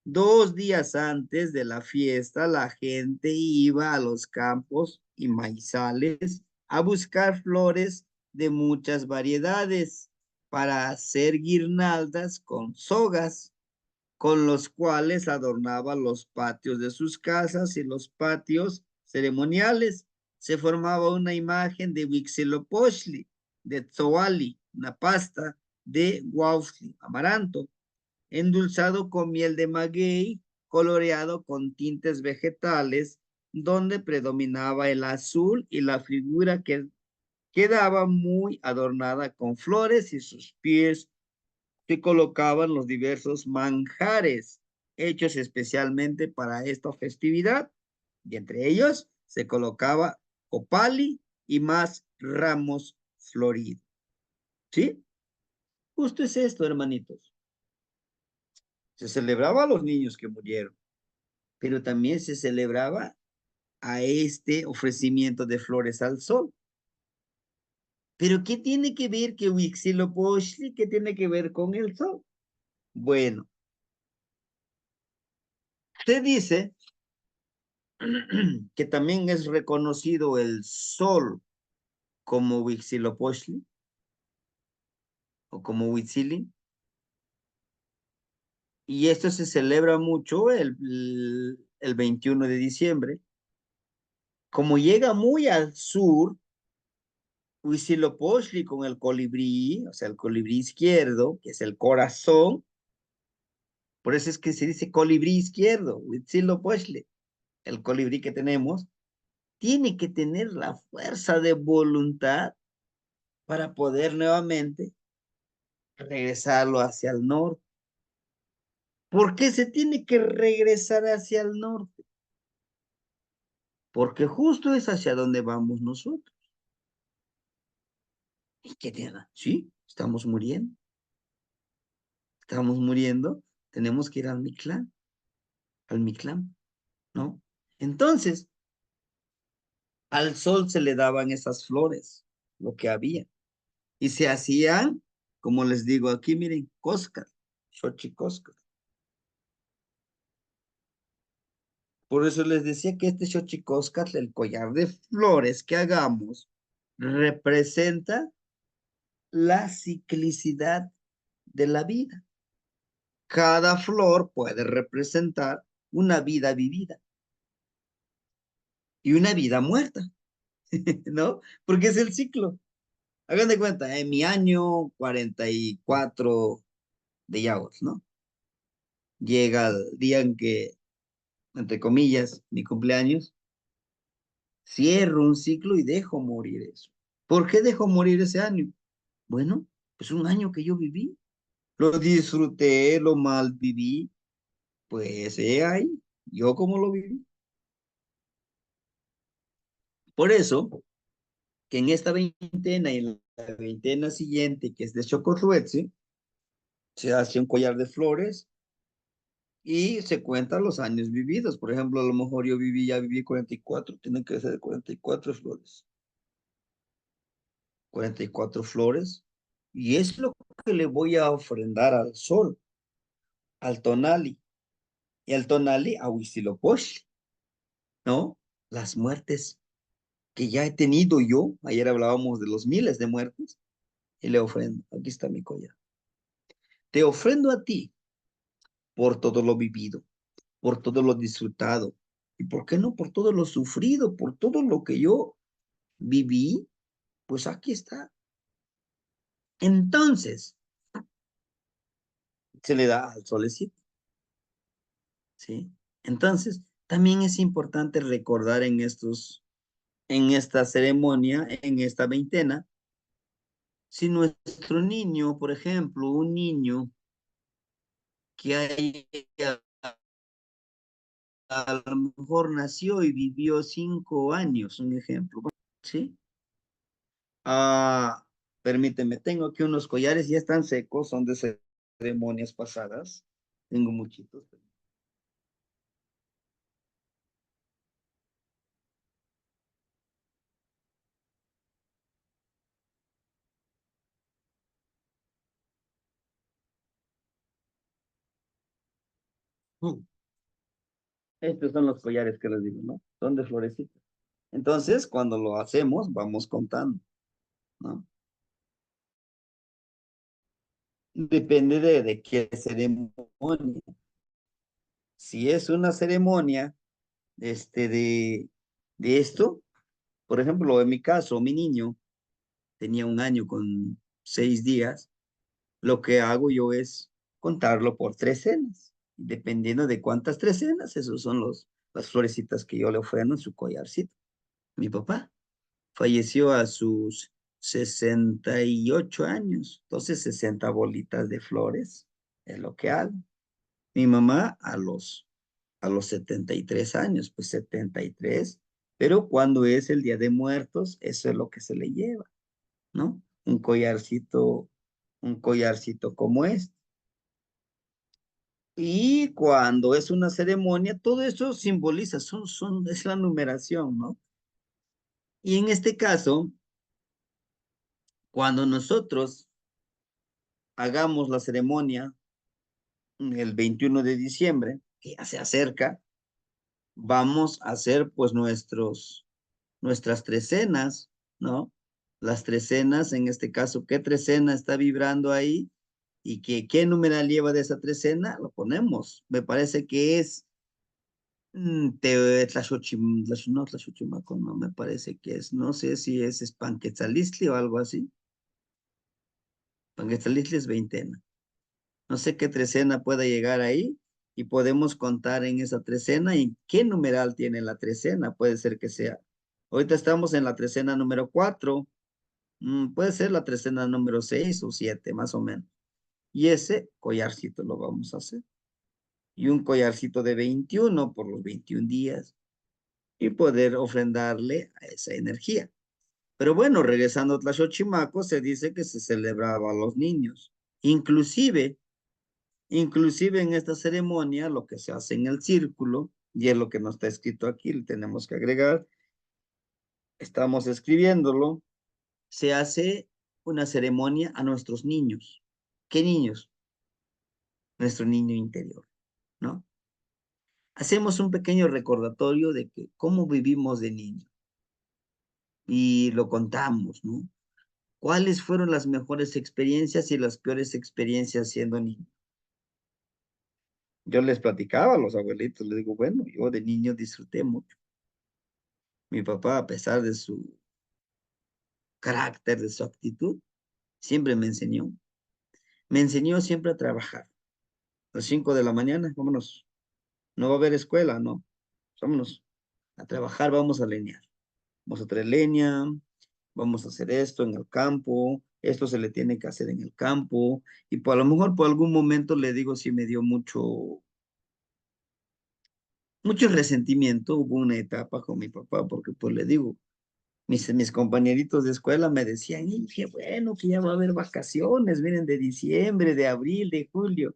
2 días antes de la fiesta, la gente iba a los campos y maizales a buscar flores de muchas variedades para hacer guirnaldas con sogas, con los cuales adornaban los patios de sus casas y los patios ceremoniales. Se formaba una imagen de Huitzilopochtli, de Tzoali, una pasta de Huautli, amaranto, endulzado con miel de maguey, coloreado con tintes vegetales, donde predominaba el azul y la figura que quedaba muy adornada con flores y sus pies se colocaban los diversos manjares hechos especialmente para esta festividad, y entre ellos se colocaba opali y más ramos floridos. ¿Sí? Justo es esto, hermanitos. Se celebraba a los niños que murieron, pero también se celebraba a este ofrecimiento de flores al sol. Pero ¿qué tiene que ver que Huitzilopochtli? ¿Qué tiene que ver con el sol? Bueno, se dice que también es reconocido el sol como Huitzilopochtli o como Huitzili, y esto se celebra mucho el 21 de diciembre. Como llega muy al sur, Huitzilopochtli con el colibrí, o sea, el colibrí izquierdo, que es el corazón, por eso es que se dice colibrí izquierdo, Huitzilopochtli, el colibrí que tenemos, tiene que tener la fuerza de voluntad para poder nuevamente regresarlo hacia el norte. ¿Por qué se tiene que regresar hacia el norte? Porque justo es hacia donde vamos nosotros. ¿Y qué tiene? Sí, estamos muriendo, tenemos que ir al Mictlán, ¿no? Entonces, al sol se le daban esas flores, lo que había, y se hacían, como les digo aquí, miren, coscas, xochicoscas. Por eso les decía que este xochicoscatl, el collar de flores que hagamos, representa la ciclicidad de la vida. Cada flor puede representar una vida vivida y una vida muerta, ¿no? Porque es el ciclo. Hagan de cuenta, en mi año 44 de Yaguas, ¿no? Llega el día en que, entre comillas, mi cumpleaños, cierro un ciclo y dejo morir eso. ¿Por qué dejo morir ese año? Bueno, pues un año que yo viví, lo disfruté, lo mal viví, pues ahí, yo como lo viví. Por eso, que en esta veintena y en la veintena siguiente, que es de Chocorruetse, se hace un collar de flores y se cuentan los años vividos. Por ejemplo, a lo mejor yo viví, ya viví 44, tienen que ser 44 flores. 44 flores. Y es lo que le voy a ofrendar al sol, al tonali. Y al tonali a Huitzilopochtli, ¿no? Las muertes que ya he tenido yo. Ayer hablábamos de los miles de muertes. Y le ofrendo. Aquí está mi collar. Te ofrendo a ti por todo lo vivido, por todo lo disfrutado. ¿Y por qué no por todo lo sufrido, por todo lo que yo viví? Pues aquí está. Entonces, se le da al solecito, ¿sí? Entonces, también es importante recordar en esta ceremonia, en esta veintena, si nuestro niño, por ejemplo, un niño que haya, a lo mejor nació y vivió 5 años, un ejemplo, ¿sí? Ah, permíteme, tengo aquí unos collares, ya están secos, son de ceremonias pasadas. Tengo muchitos. Mm. Estos son los collares que les digo, ¿no? Son de florecitas. Entonces, cuando lo hacemos, vamos contando, ¿no? Depende de qué ceremonia. Si es una ceremonia, de esto, por ejemplo, en mi caso, mi niño tenía 1 año con 6 días. Lo que hago yo es contarlo por 3 cenas. Dependiendo de cuántas 3 cenas, esos son las florecitas que yo le ofrendo en su collarcito. Mi papá falleció a sus 68 años, entonces 60 bolitas de flores es lo que hago. Mi mamá a los 73 años, pues 73, pero cuando es el Día de Muertos, eso es lo que se le lleva, ¿no? Un collarcito como este. Y cuando es una ceremonia, todo eso simboliza, es la numeración, ¿no? Y en este caso, cuando nosotros hagamos la ceremonia el 21 de diciembre, que ya se acerca, vamos a hacer pues nuestras 3 cenas, ¿no? Las 3 cenas, en este caso, ¿qué 3 cena está vibrando ahí? Y qué numeral lleva de esa 3 cena, lo ponemos. Me parece que es no, Tlaxochimaco, no me parece que es, no sé si es Panquetzalistli o algo así. Panquetzalistli es veintena. No sé qué 3 cena pueda llegar ahí y podemos contar en esa 3 cena y qué numeral tiene la 3 cena. Puede ser que sea. Ahorita estamos en la 3 cena número 4. Puede ser la 3 cena número 6 o 7, más o menos. Y ese collarcito lo vamos a hacer. Y un collarcito de 21 por los 21 días y poder ofrendarle a esa energía. Pero bueno, regresando a Tlaxochimaco, se dice que se celebraba a los niños. Inclusive, inclusive en esta ceremonia, lo que se hace en el círculo, y es lo que no está escrito aquí, le tenemos que agregar, estamos escribiéndolo, se hace una ceremonia a nuestros niños. ¿Qué niños? Nuestro niño interior, ¿no? Hacemos un pequeño recordatorio de que cómo vivimos de niño y lo contamos, ¿no? ¿Cuáles fueron las mejores experiencias y las peores experiencias siendo niño? Yo les platicaba a los abuelitos, les digo, bueno, yo de niño disfruté mucho. Mi papá, a pesar de su carácter, de su actitud, siempre me enseñó. Me enseñó siempre a trabajar. A las 5 de la mañana, vámonos. No va a haber escuela, no. Vámonos a trabajar, vamos a leñar. Vamos a traer leña, vamos a hacer esto en el campo, esto se le tiene que hacer en el campo. Y por a lo mejor por algún momento le digo si me dio mucho resentimiento. Hubo una etapa con mi papá, porque pues le digo, mis compañeritos de escuela me decían, y qué bueno que ya va a haber vacaciones, vienen de diciembre, de abril, de julio.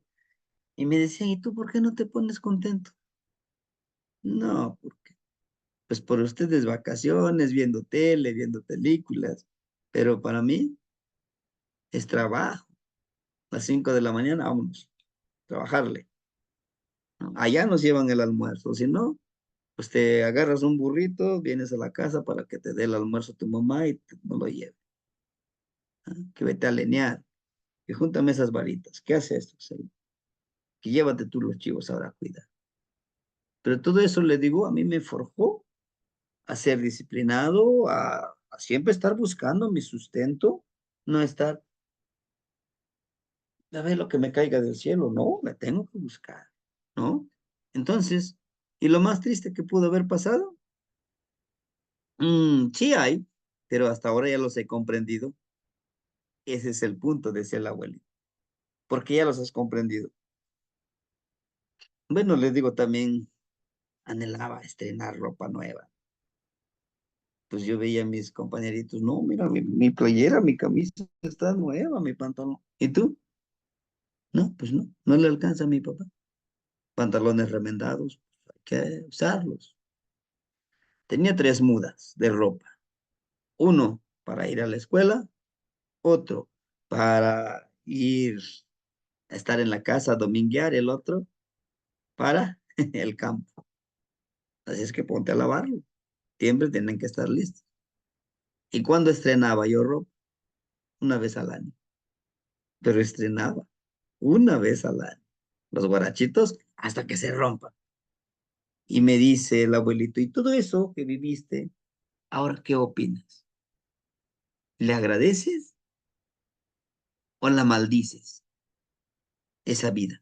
Y me decían, ¿y tú por qué no te pones contento? No, pues por ustedes vacaciones, viendo tele, viendo películas, pero para mí es trabajo. A las 5 de la mañana, vámonos, trabajarle, ¿no? Allá nos llevan el almuerzo, si no, pues te agarras un burrito, vienes a la casa para que te dé el almuerzo tu mamá y no lo lleve, ¿no? Que vete a leñar, que júntame esas varitas, ¿qué haces esto? Que llévate tú los chivos ahora, cuida. Pero todo eso, le digo, a mí me forjó a ser disciplinado, a siempre estar buscando mi sustento, no estar, a ver lo que me caiga del cielo, no, me tengo que buscar, ¿no? Entonces, ¿y lo más triste que pudo haber pasado? Sí hay, pero hasta ahora ya los he comprendido. Ese es el punto, decía el abuelito, porque ya los has comprendido. Bueno, les digo también, anhelaba estrenar ropa nueva. Pues yo veía a mis compañeritos, no, mira, mi playera, mi camisa está nueva, mi pantalón. ¿Y tú? No, pues no, no le alcanza a mi papá. Pantalones remendados, hay que usarlos. Tenía 3 mudas de ropa. Uno para ir a la escuela, otro para ir a estar en la casa a dominguear, el otro para el campo. Así es que ponte a lavarlo. Siempre tienen que estar listos. ¿Y cuando estrenaba yo ropa? Una vez al año. Pero estrenaba una vez al año. Los guarachitos hasta que se rompan. Y me dice el abuelito, ¿y todo eso que viviste, ahora qué opinas? ¿Le agradeces o la maldices esa vida?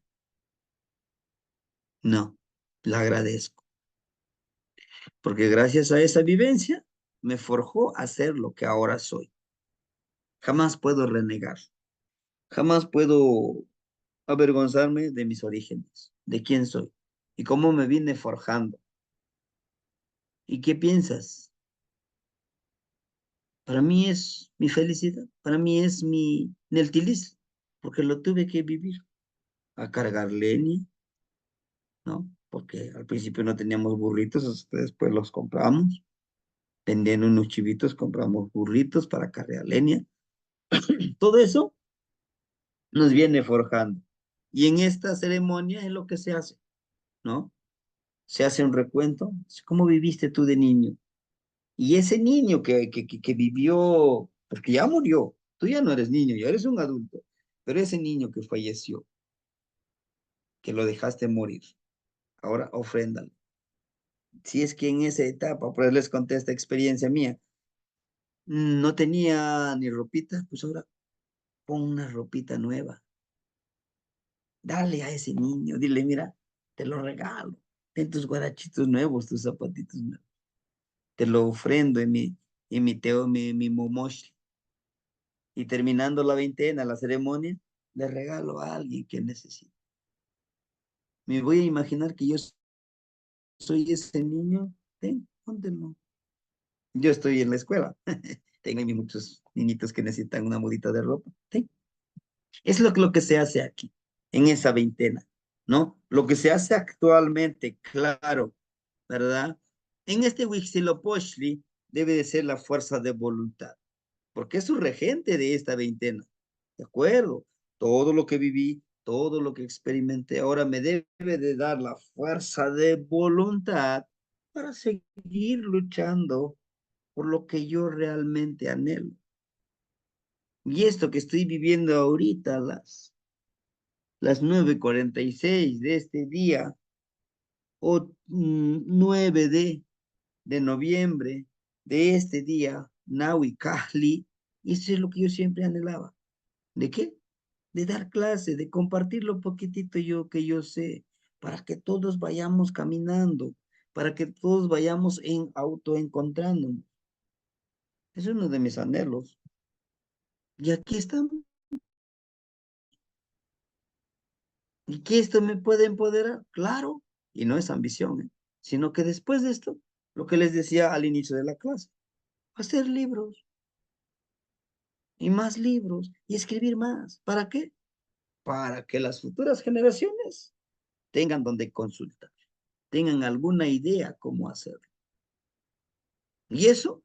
No, la agradezco, porque gracias a esa vivencia me forjó a ser lo que ahora soy. Jamás puedo renegar, jamás puedo avergonzarme de mis orígenes, de quién soy y cómo me vine forjando. ¿Y qué piensas? Para mí es mi felicidad, para mí es mi neltilis, porque lo tuve que vivir, a cargar leña, ¿no? Porque al principio no teníamos burritos, hasta después los compramos. Vendiendo unos chivitos, compramos burritos para cargar leña. Todo eso nos viene forjando. Y en esta ceremonia es lo que se hace, ¿no? Se hace un recuento. ¿Cómo viviste tú de niño? Y ese niño que vivió, porque ya murió, tú ya no eres niño, ya eres un adulto, pero ese niño que falleció, que lo dejaste morir, ahora ofréndalo. Si es que en esa etapa, pues les conté esta experiencia mía, no tenía ni ropita, pues ahora pon una ropita nueva. Dale a ese niño, dile, mira, te lo regalo. Ten tus guarachitos nuevos, tus zapatitos nuevos. Te lo ofrendo en mi momosh. Y terminando la veintena, la ceremonia, le regalo a alguien que necesite. Me voy a imaginar que yo soy ese niño. Ten, póntelo. Yo estoy en la escuela. Tengo ahí muchos niñitos que necesitan una mudita de ropa. Ten. Es lo que se hace aquí, en esa veintena, ¿no? Lo que se hace actualmente, claro, ¿verdad? En este Huitzilopochtli debe de ser la fuerza de voluntad, porque es su regente de esta veintena, ¿de acuerdo? Todo lo que viví, todo lo que experimenté, ahora me debe de dar la fuerza de voluntad para seguir luchando por lo que yo realmente anhelo. Y esto que estoy viviendo ahorita, las 9:46 de este día, o 9 de noviembre de este día, Nahui Kahli, eso es lo que yo siempre anhelaba. ¿De qué? De dar clase, de compartir lo poquitito yo que yo sé, para que todos vayamos caminando, para que todos vayamos en autoencontrándonos. Es uno de mis anhelos. Y aquí estamos. ¿Y que esto me puede empoderar? Claro. Y no es ambición, ¿eh? Sino que después de esto, lo que les decía al inicio de la clase, hacer libros y más libros y escribir más. ¿Para qué? Para que las futuras generaciones tengan donde consultar, tengan alguna idea cómo hacerlo. Y eso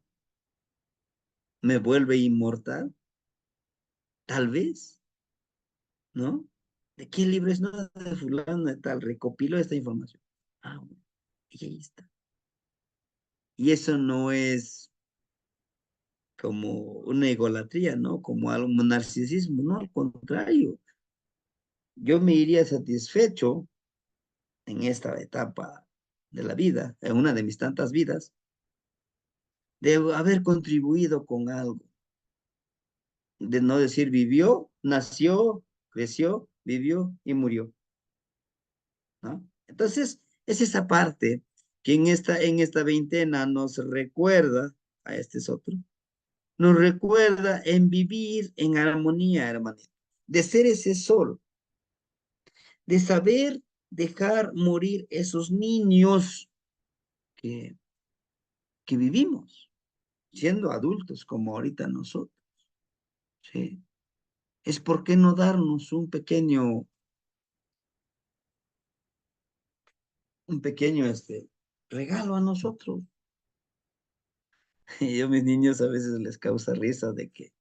me vuelve inmortal, tal vez, ¿no? ¿De qué libro es? No, de fulano de tal, recopiló esta información. Ah, bueno, y ahí está. Y eso no es como una egolatría, ¿no? Como algo, un narcisismo, no, al contrario. Yo me iría satisfecho en esta etapa de la vida, en una de mis tantas vidas, de haber contribuido con algo, de no decir vivió, nació, creció, vivió y murió, ¿no? Entonces, es esa parte que en esta veintena nos recuerda, a este es otro, nos recuerda en vivir en armonía, hermanito, de ser ese sol, de saber dejar morir esos niños que, que vivimos, siendo adultos como ahorita nosotros, ¿sí? Es por qué no darnos un pequeño regalo a nosotros. Y yo a mis niños a veces les causa risa porque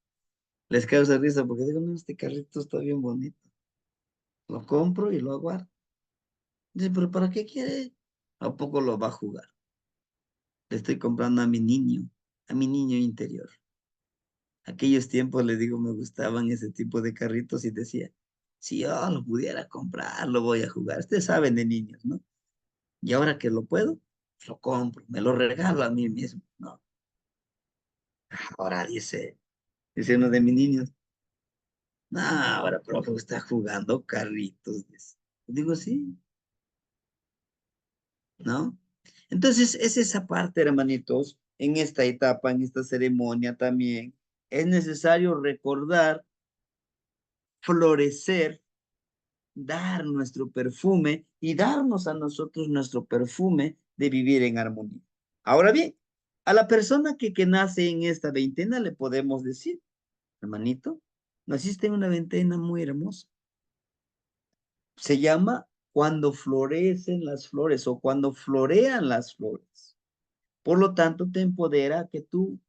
digo, no, este carrito está bien bonito. Lo compro y lo aguardo. Dice, pero ¿para qué quiere? ¿A poco lo va a jugar? Le estoy comprando a mi niño interior. Aquellos tiempos, le digo, me gustaban ese tipo de carritos y decía, si yo lo pudiera comprar, lo voy a jugar. Ustedes saben de niños, ¿no? Y ahora que lo puedo, lo compro, me lo regalo a mí mismo, ¿no? Ahora dice uno de mis niños, no, ahora profe está jugando carritos. Dice. Digo, sí, ¿no? Entonces, es esa parte, hermanitos, en esta etapa, en esta ceremonia también, es necesario recordar, florecer, dar nuestro perfume y darnos a nosotros nuestro perfume de vivir en armonía. Ahora bien, a la persona que nace en esta veintena le podemos decir, hermanito, naciste en una veintena muy hermosa. Se llama cuando florecen las flores o cuando florean las flores. Por lo tanto, te empodera que tú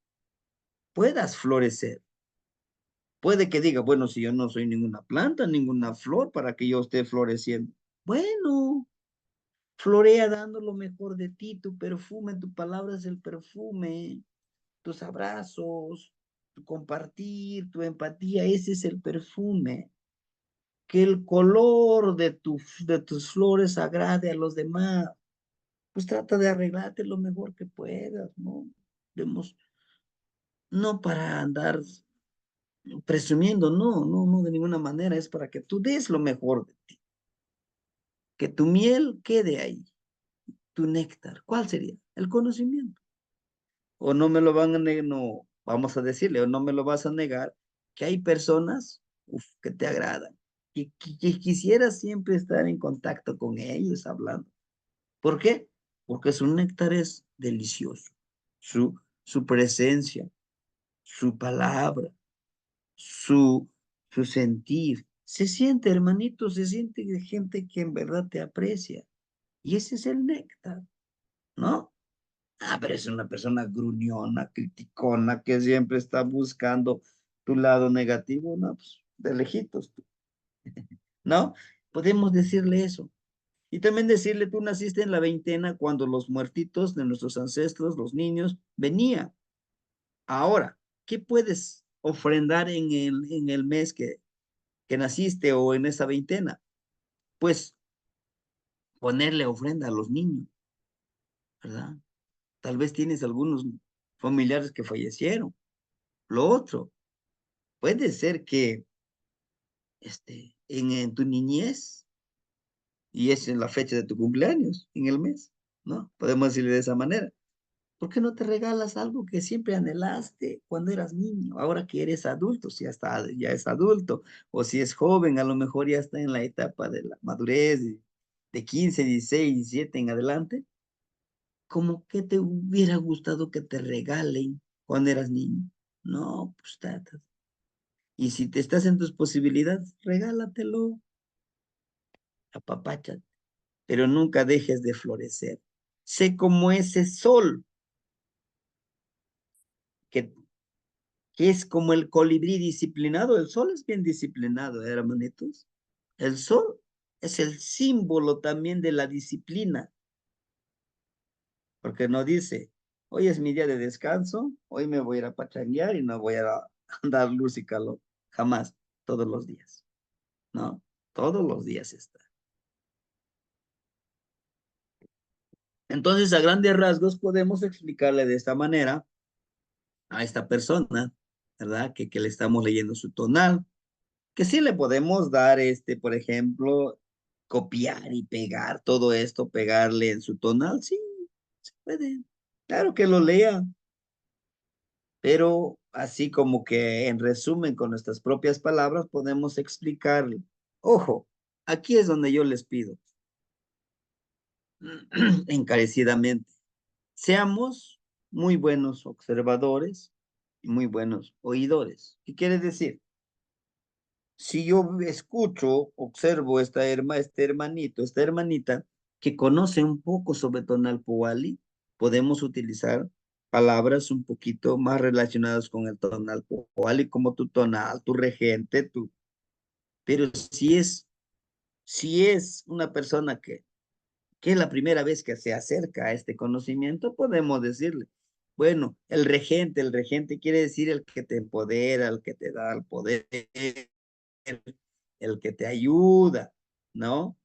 puedas florecer. Puede que diga, bueno, si yo no soy ninguna planta, ninguna flor para que yo esté floreciendo. Bueno, florea dando lo mejor de ti, tu perfume, tu palabra es el perfume, tus abrazos, tu compartir, tu empatía, ese es el perfume. Que el color de tus flores agrade a los demás. Pues trata de arreglarte lo mejor que puedas, ¿no? Demos, no para andar presumiendo, no, no, no, de ninguna manera, es para que tú des lo mejor de ti, que tu miel quede ahí, tu néctar, ¿cuál sería? El conocimiento. O no me lo van a negar, no, vamos a decirle, o no me lo vas a negar, que hay personas, uf, que te agradan, que quisieras siempre estar en contacto con ellos hablando. ¿Por qué? Porque su néctar es delicioso, su presencia, su palabra, su, su sentir. Se siente, hermanito, se siente de gente que en verdad te aprecia. Y ese es el néctar, ¿no? Ah, pero es una persona gruñona, criticona, que siempre está buscando tu lado negativo, no, pues de lejitos, ¿no? Podemos decirle eso. Y también decirle, tú naciste en la veintena cuando los muertitos de nuestros ancestros, los niños, venían. Ahora, ¿qué puedes ofrendar en el mes que naciste o en esa veintena? Pues ponerle ofrenda a los niños, ¿verdad? Tal vez tienes algunos familiares que fallecieron. Lo otro, puede ser que en tu niñez, y es en la fecha de tu cumpleaños, en el mes, ¿no? Podemos decirle de esa manera. ¿Por qué no te regalas algo que siempre anhelaste cuando eras niño? Ahora que eres adulto, si ya es adulto, o si es joven, a lo mejor ya está en la etapa de la madurez, de 15, 16, 17 en adelante. ¿Cómo que te hubiera gustado que te regalen cuando eras niño? No, pues tata. Y si te estás en tus posibilidades, regálatelo, apapacha, pero nunca dejes de florecer. Sé como ese sol que que es como el colibrí disciplinado. El sol es bien disciplinado, hermanitos. El sol es el símbolo también de la disciplina, porque no dice, hoy es mi día de descanso, hoy me voy a ir a pachanguear y no voy a dar luz y calor. Jamás, todos los días, ¿no? Todos los días está. Entonces, a grandes rasgos, podemos explicarle de esta manera a esta persona, ¿verdad? Que le estamos leyendo su tonal, que sí le podemos dar, por ejemplo, copiar y pegar todo esto, pegarle en su tonal, sí, se puede. Claro que lo lea, pero así como que en resumen, con nuestras propias palabras, podemos explicarle. Ojo, aquí es donde yo les pido, encarecidamente, seamos muy buenos observadores y muy buenos oidores. ¿Qué quiere decir? Si yo escucho, observo este hermanito, esta hermanita que conoce un poco sobre tonal Puali, podemos utilizar palabras un poquito más relacionadas con el tonal Puali, como tu tonal, tu regente, tu. Pero si es una persona que es la primera vez que se acerca a este conocimiento, podemos decirle, bueno, el regente quiere decir el que te empodera, el que te da el poder, el que te ayuda, ¿no?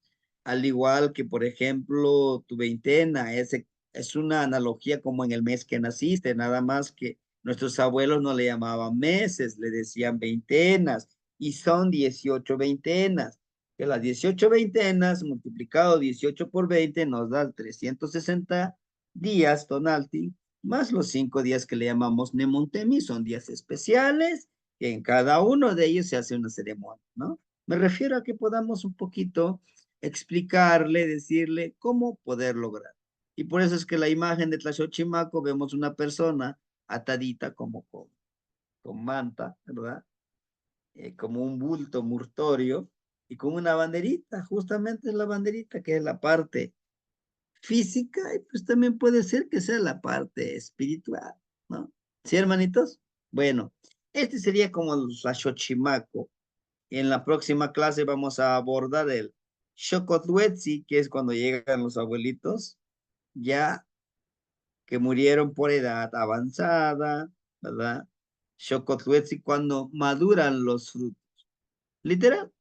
Al igual que, por ejemplo, tu veintena, es una analogía como en el mes que naciste, nada más que nuestros abuelos no le llamaban meses, le decían veintenas, y son 18 veintenas, que las 18 veintenas multiplicado 18 por 20 nos da 360 días, Tonalti, más los 5 días que le llamamos Nemontemi, son días especiales, que en cada uno de ellos se hace una ceremonia, ¿no? Me refiero a que podamos un poquito explicarle, decirle cómo poder lograr. Y por eso es que la imagen de Tlaxochimaco vemos una persona atadita como con manta, ¿verdad? Como un bulto murtorio y con una banderita, justamente es la banderita que es la parte física y pues también puede ser que sea la parte espiritual, ¿no? ¿Sí, hermanitos? Bueno, este sería como el Tlaxochimaco. En la próxima clase vamos a abordar el Xocotluetzi, que es cuando llegan los abuelitos, ya que murieron por edad avanzada, ¿verdad? Xocotluetzi cuando maduran los frutos. Literal,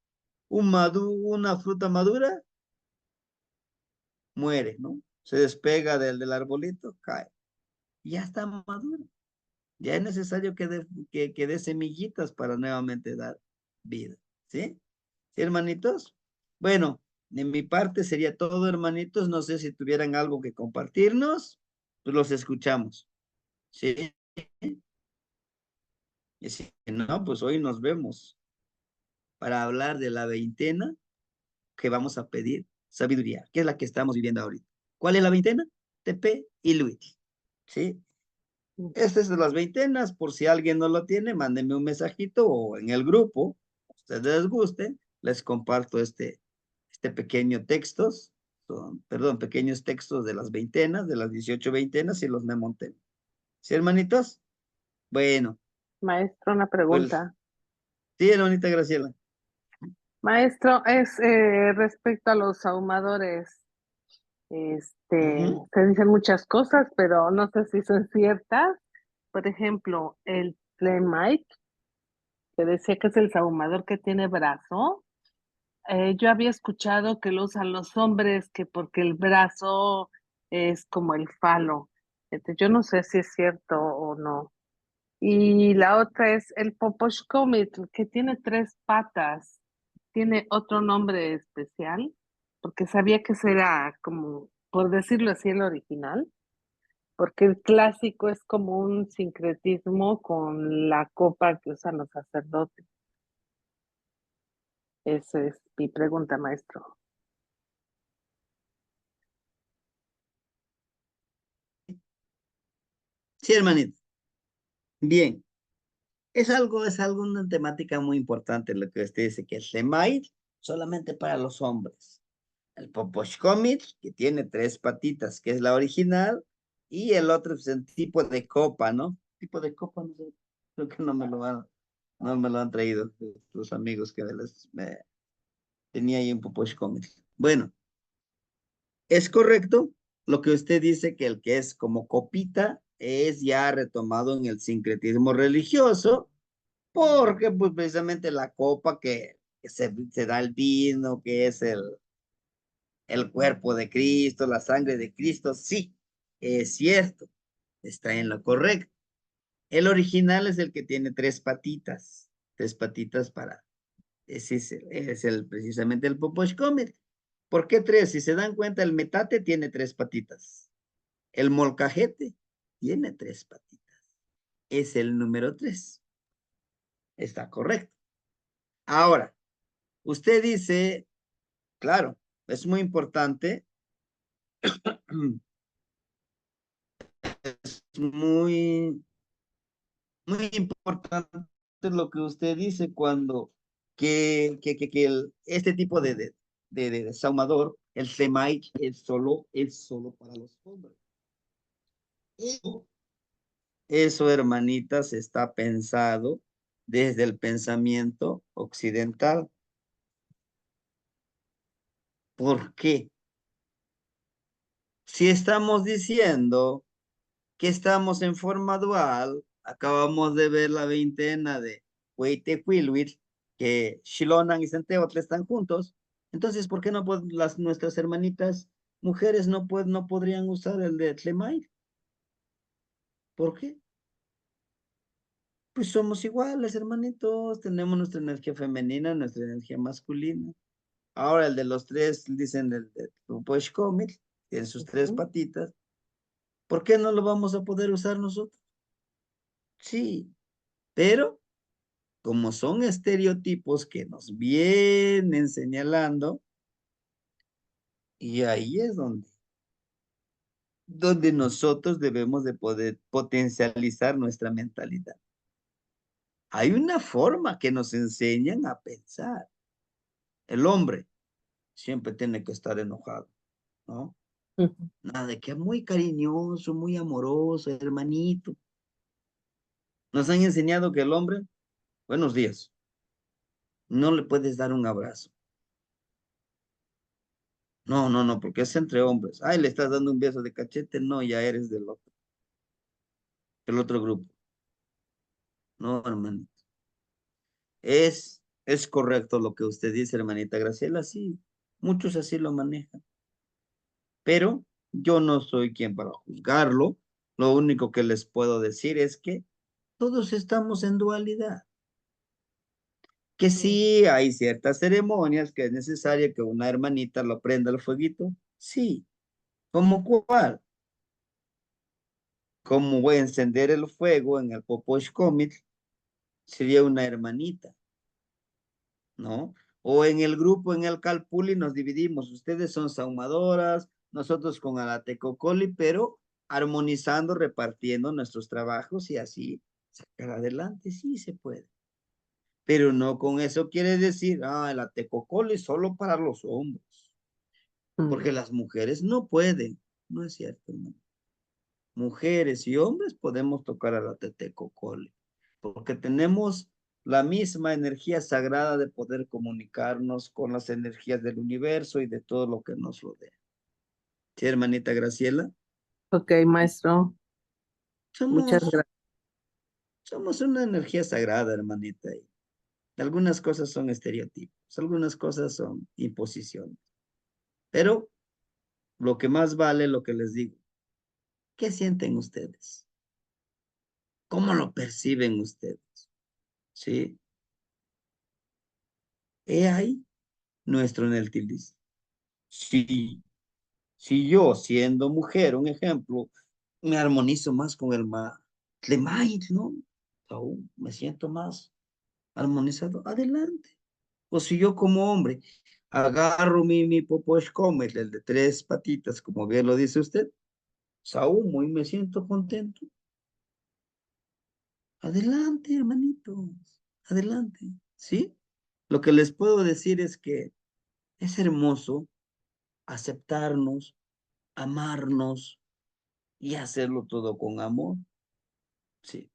una fruta madura muere, ¿no? Se despega del arbolito, cae. Ya está madura. Ya es necesario que dé semillitas para nuevamente dar vida, ¿sí? ¿Sí, hermanitos? Bueno, de mi parte sería todo, hermanitos. No sé si tuvieran algo que compartirnos, pues los escuchamos. ¿Sí? Y si no, pues hoy nos vemos para hablar de la veintena que vamos a pedir sabiduría, que es la que estamos viviendo ahorita. ¿Cuál es la veintena? TP y Luis. ¿Sí? Este es de las veintenas, por si alguien no lo tiene, mándenme un mensajito o en el grupo, a ustedes les guste, les comparto este pequeño textos, perdón, pequeños textos de las veintenas, de las 18 veintenas y los Nemonten. ¿Sí, hermanitos? Bueno, Maestro, una pues pregunta. sí, hermanita Graciela. Maestro, es respecto a los ahumadores. Ujú. Se dicen muchas cosas, pero no sé si son ciertas. Por ejemplo, el Tlemaic. que decía que es el sahumador que tiene brazo. Yo había escuchado que lo usan los hombres, que porque el brazo es como el falo. Yo no sé si es cierto o no. Y la otra es el Poposhkomit, que tiene tres patas. ¿Tiene otro nombre especial? Porque sabía que ese era como, por decirlo así, el original. Porque el clásico es como un sincretismo con la copa que usan los sacerdotes. Esa es mi pregunta, maestro. Sí, hermanito. Bien. Es algo, una temática muy importante lo que usted dice, que el Shemail solamente para los hombres. El Poposhkomit, que tiene tres patitas, que es la original, y el otro es el tipo de copa, ¿no? Tipo de copa, no sé, creo que no me lo han traído los amigos que tenía ahí un Poposhkomit. Bueno, es correcto lo que usted dice, que el que es como copita es ya retomado en el sincretismo religioso, porque pues precisamente la copa que se da el vino, que es el cuerpo de Cristo, la sangre de Cristo, sí, es cierto, está en lo correcto. El original es el que tiene tres patitas ese es precisamente el Poposh Comet. ¿Por qué tres? Si se dan cuenta, el metate tiene tres patitas, el molcajete tiene tres patitas, es el número tres, está correcto. Ahora, usted dice, claro, es muy importante, es muy importante lo que usted dice cuando este tipo de saumador, el semai, es solo para los hombres. Eso, hermanitas, está pensado desde el pensamiento occidental. ¿Por qué? Si estamos diciendo que estamos en forma dual, acabamos de ver la veintena de Hueytecuilhuitl, que Xilonan y Centeotl están juntos. Entonces, ¿por qué no nuestras hermanitas mujeres no podrían usar el de Tlemay? ¿Por qué? Pues somos iguales, hermanitos, tenemos nuestra energía femenina, nuestra energía masculina. Ahora el de los tres, dicen el de Pushkomit, en sus tres Ujú. patitas, ¿por qué no lo vamos a poder usar nosotros? Sí, pero como son estereotipos que nos vienen señalando, y ahí es donde nosotros debemos de poder potencializar nuestra mentalidad. Hay una forma que nos enseñan a pensar. El hombre siempre tiene que estar enojado, ¿no? Ujú. Nada de que es muy cariñoso, muy amoroso, hermanito. Nos han enseñado que el hombre, buenos días, no le puedes dar un abrazo. No, no, no, porque es entre hombres. Ay, le estás dando un beso de cachete, no, ya eres del otro grupo. No, hermanito. Es correcto lo que usted dice, hermanita Graciela, sí. Muchos así lo manejan. Pero yo no soy quien para juzgarlo. Lo único que les puedo decir es que todos estamos en dualidad. Que sí hay ciertas ceremonias que es necesaria que una hermanita lo prenda el fueguito. Sí. ¿Cómo cuál? ¿Cómo voy a encender el fuego en el Poposh Comet? Sería una hermanita, ¿no? O en el grupo, en el Calpuli, nos dividimos. Ustedes son saumadoras, nosotros con Alatecocoli, pero armonizando, repartiendo nuestros trabajos y así sacar adelante. Sí se puede. Pero no con eso quiere decir, el Atecocoli es solo para los hombres, Mm. porque las mujeres no pueden. No es cierto, hermano. Mujeres y hombres podemos tocar a la Tetecocoli, porque tenemos la misma energía sagrada de poder comunicarnos con las energías del universo y de todo lo que nos rodea. ¿Sí, hermanita Graciela? Ok, maestro, muchas Somos, gracias. somos una energía sagrada, hermanita. Algunas cosas son estereotipos, algunas cosas son imposiciones. Pero lo que más vale, lo que les digo, ¿qué sienten ustedes? ¿Cómo lo perciben ustedes? ¿Sí? He ahí nuestro Neltilis. Si yo, siendo mujer, un ejemplo, me armonizo más con el Tlemait, ¿no? Aún me siento más armonizado, adelante. O si yo como hombre agarro mi Poposhcomet, el de 3 patitas, como bien lo dice usted, saúmo y me siento contento. Adelante, hermanitos, adelante, ¿sí? Lo que les puedo decir es que es hermoso aceptarnos, amarnos y hacerlo todo con amor, ¿sí?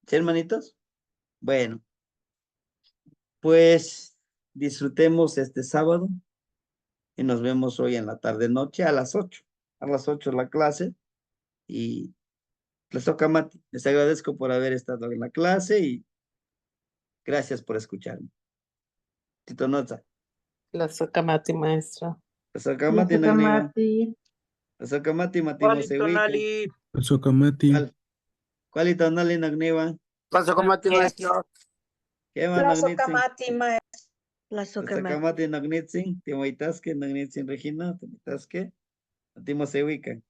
¿Sí, hermanitos? Bueno, pues disfrutemos este sábado y nos vemos hoy en la tarde-noche a las 8. A las 8 la clase y les toca Mati. Les agradezco por haber estado en la clase y gracias por escucharme. Tito Noza. La socamati, maestra. Les toca La Mati Nagniva. Sakamati. Les toca Mati Matimo Juanito Sewica. Nali. Sokamati. ¿Cuál y tonali Nagniva? Paso con Mati, maestro. ¿Qué más La Nagnitzin? Sokamati, maestro. La Les toca Sokamati. Mati Nagnitzin. Timoitasque Nagnitzin Regina. Timoitasque. Matimo Sewica.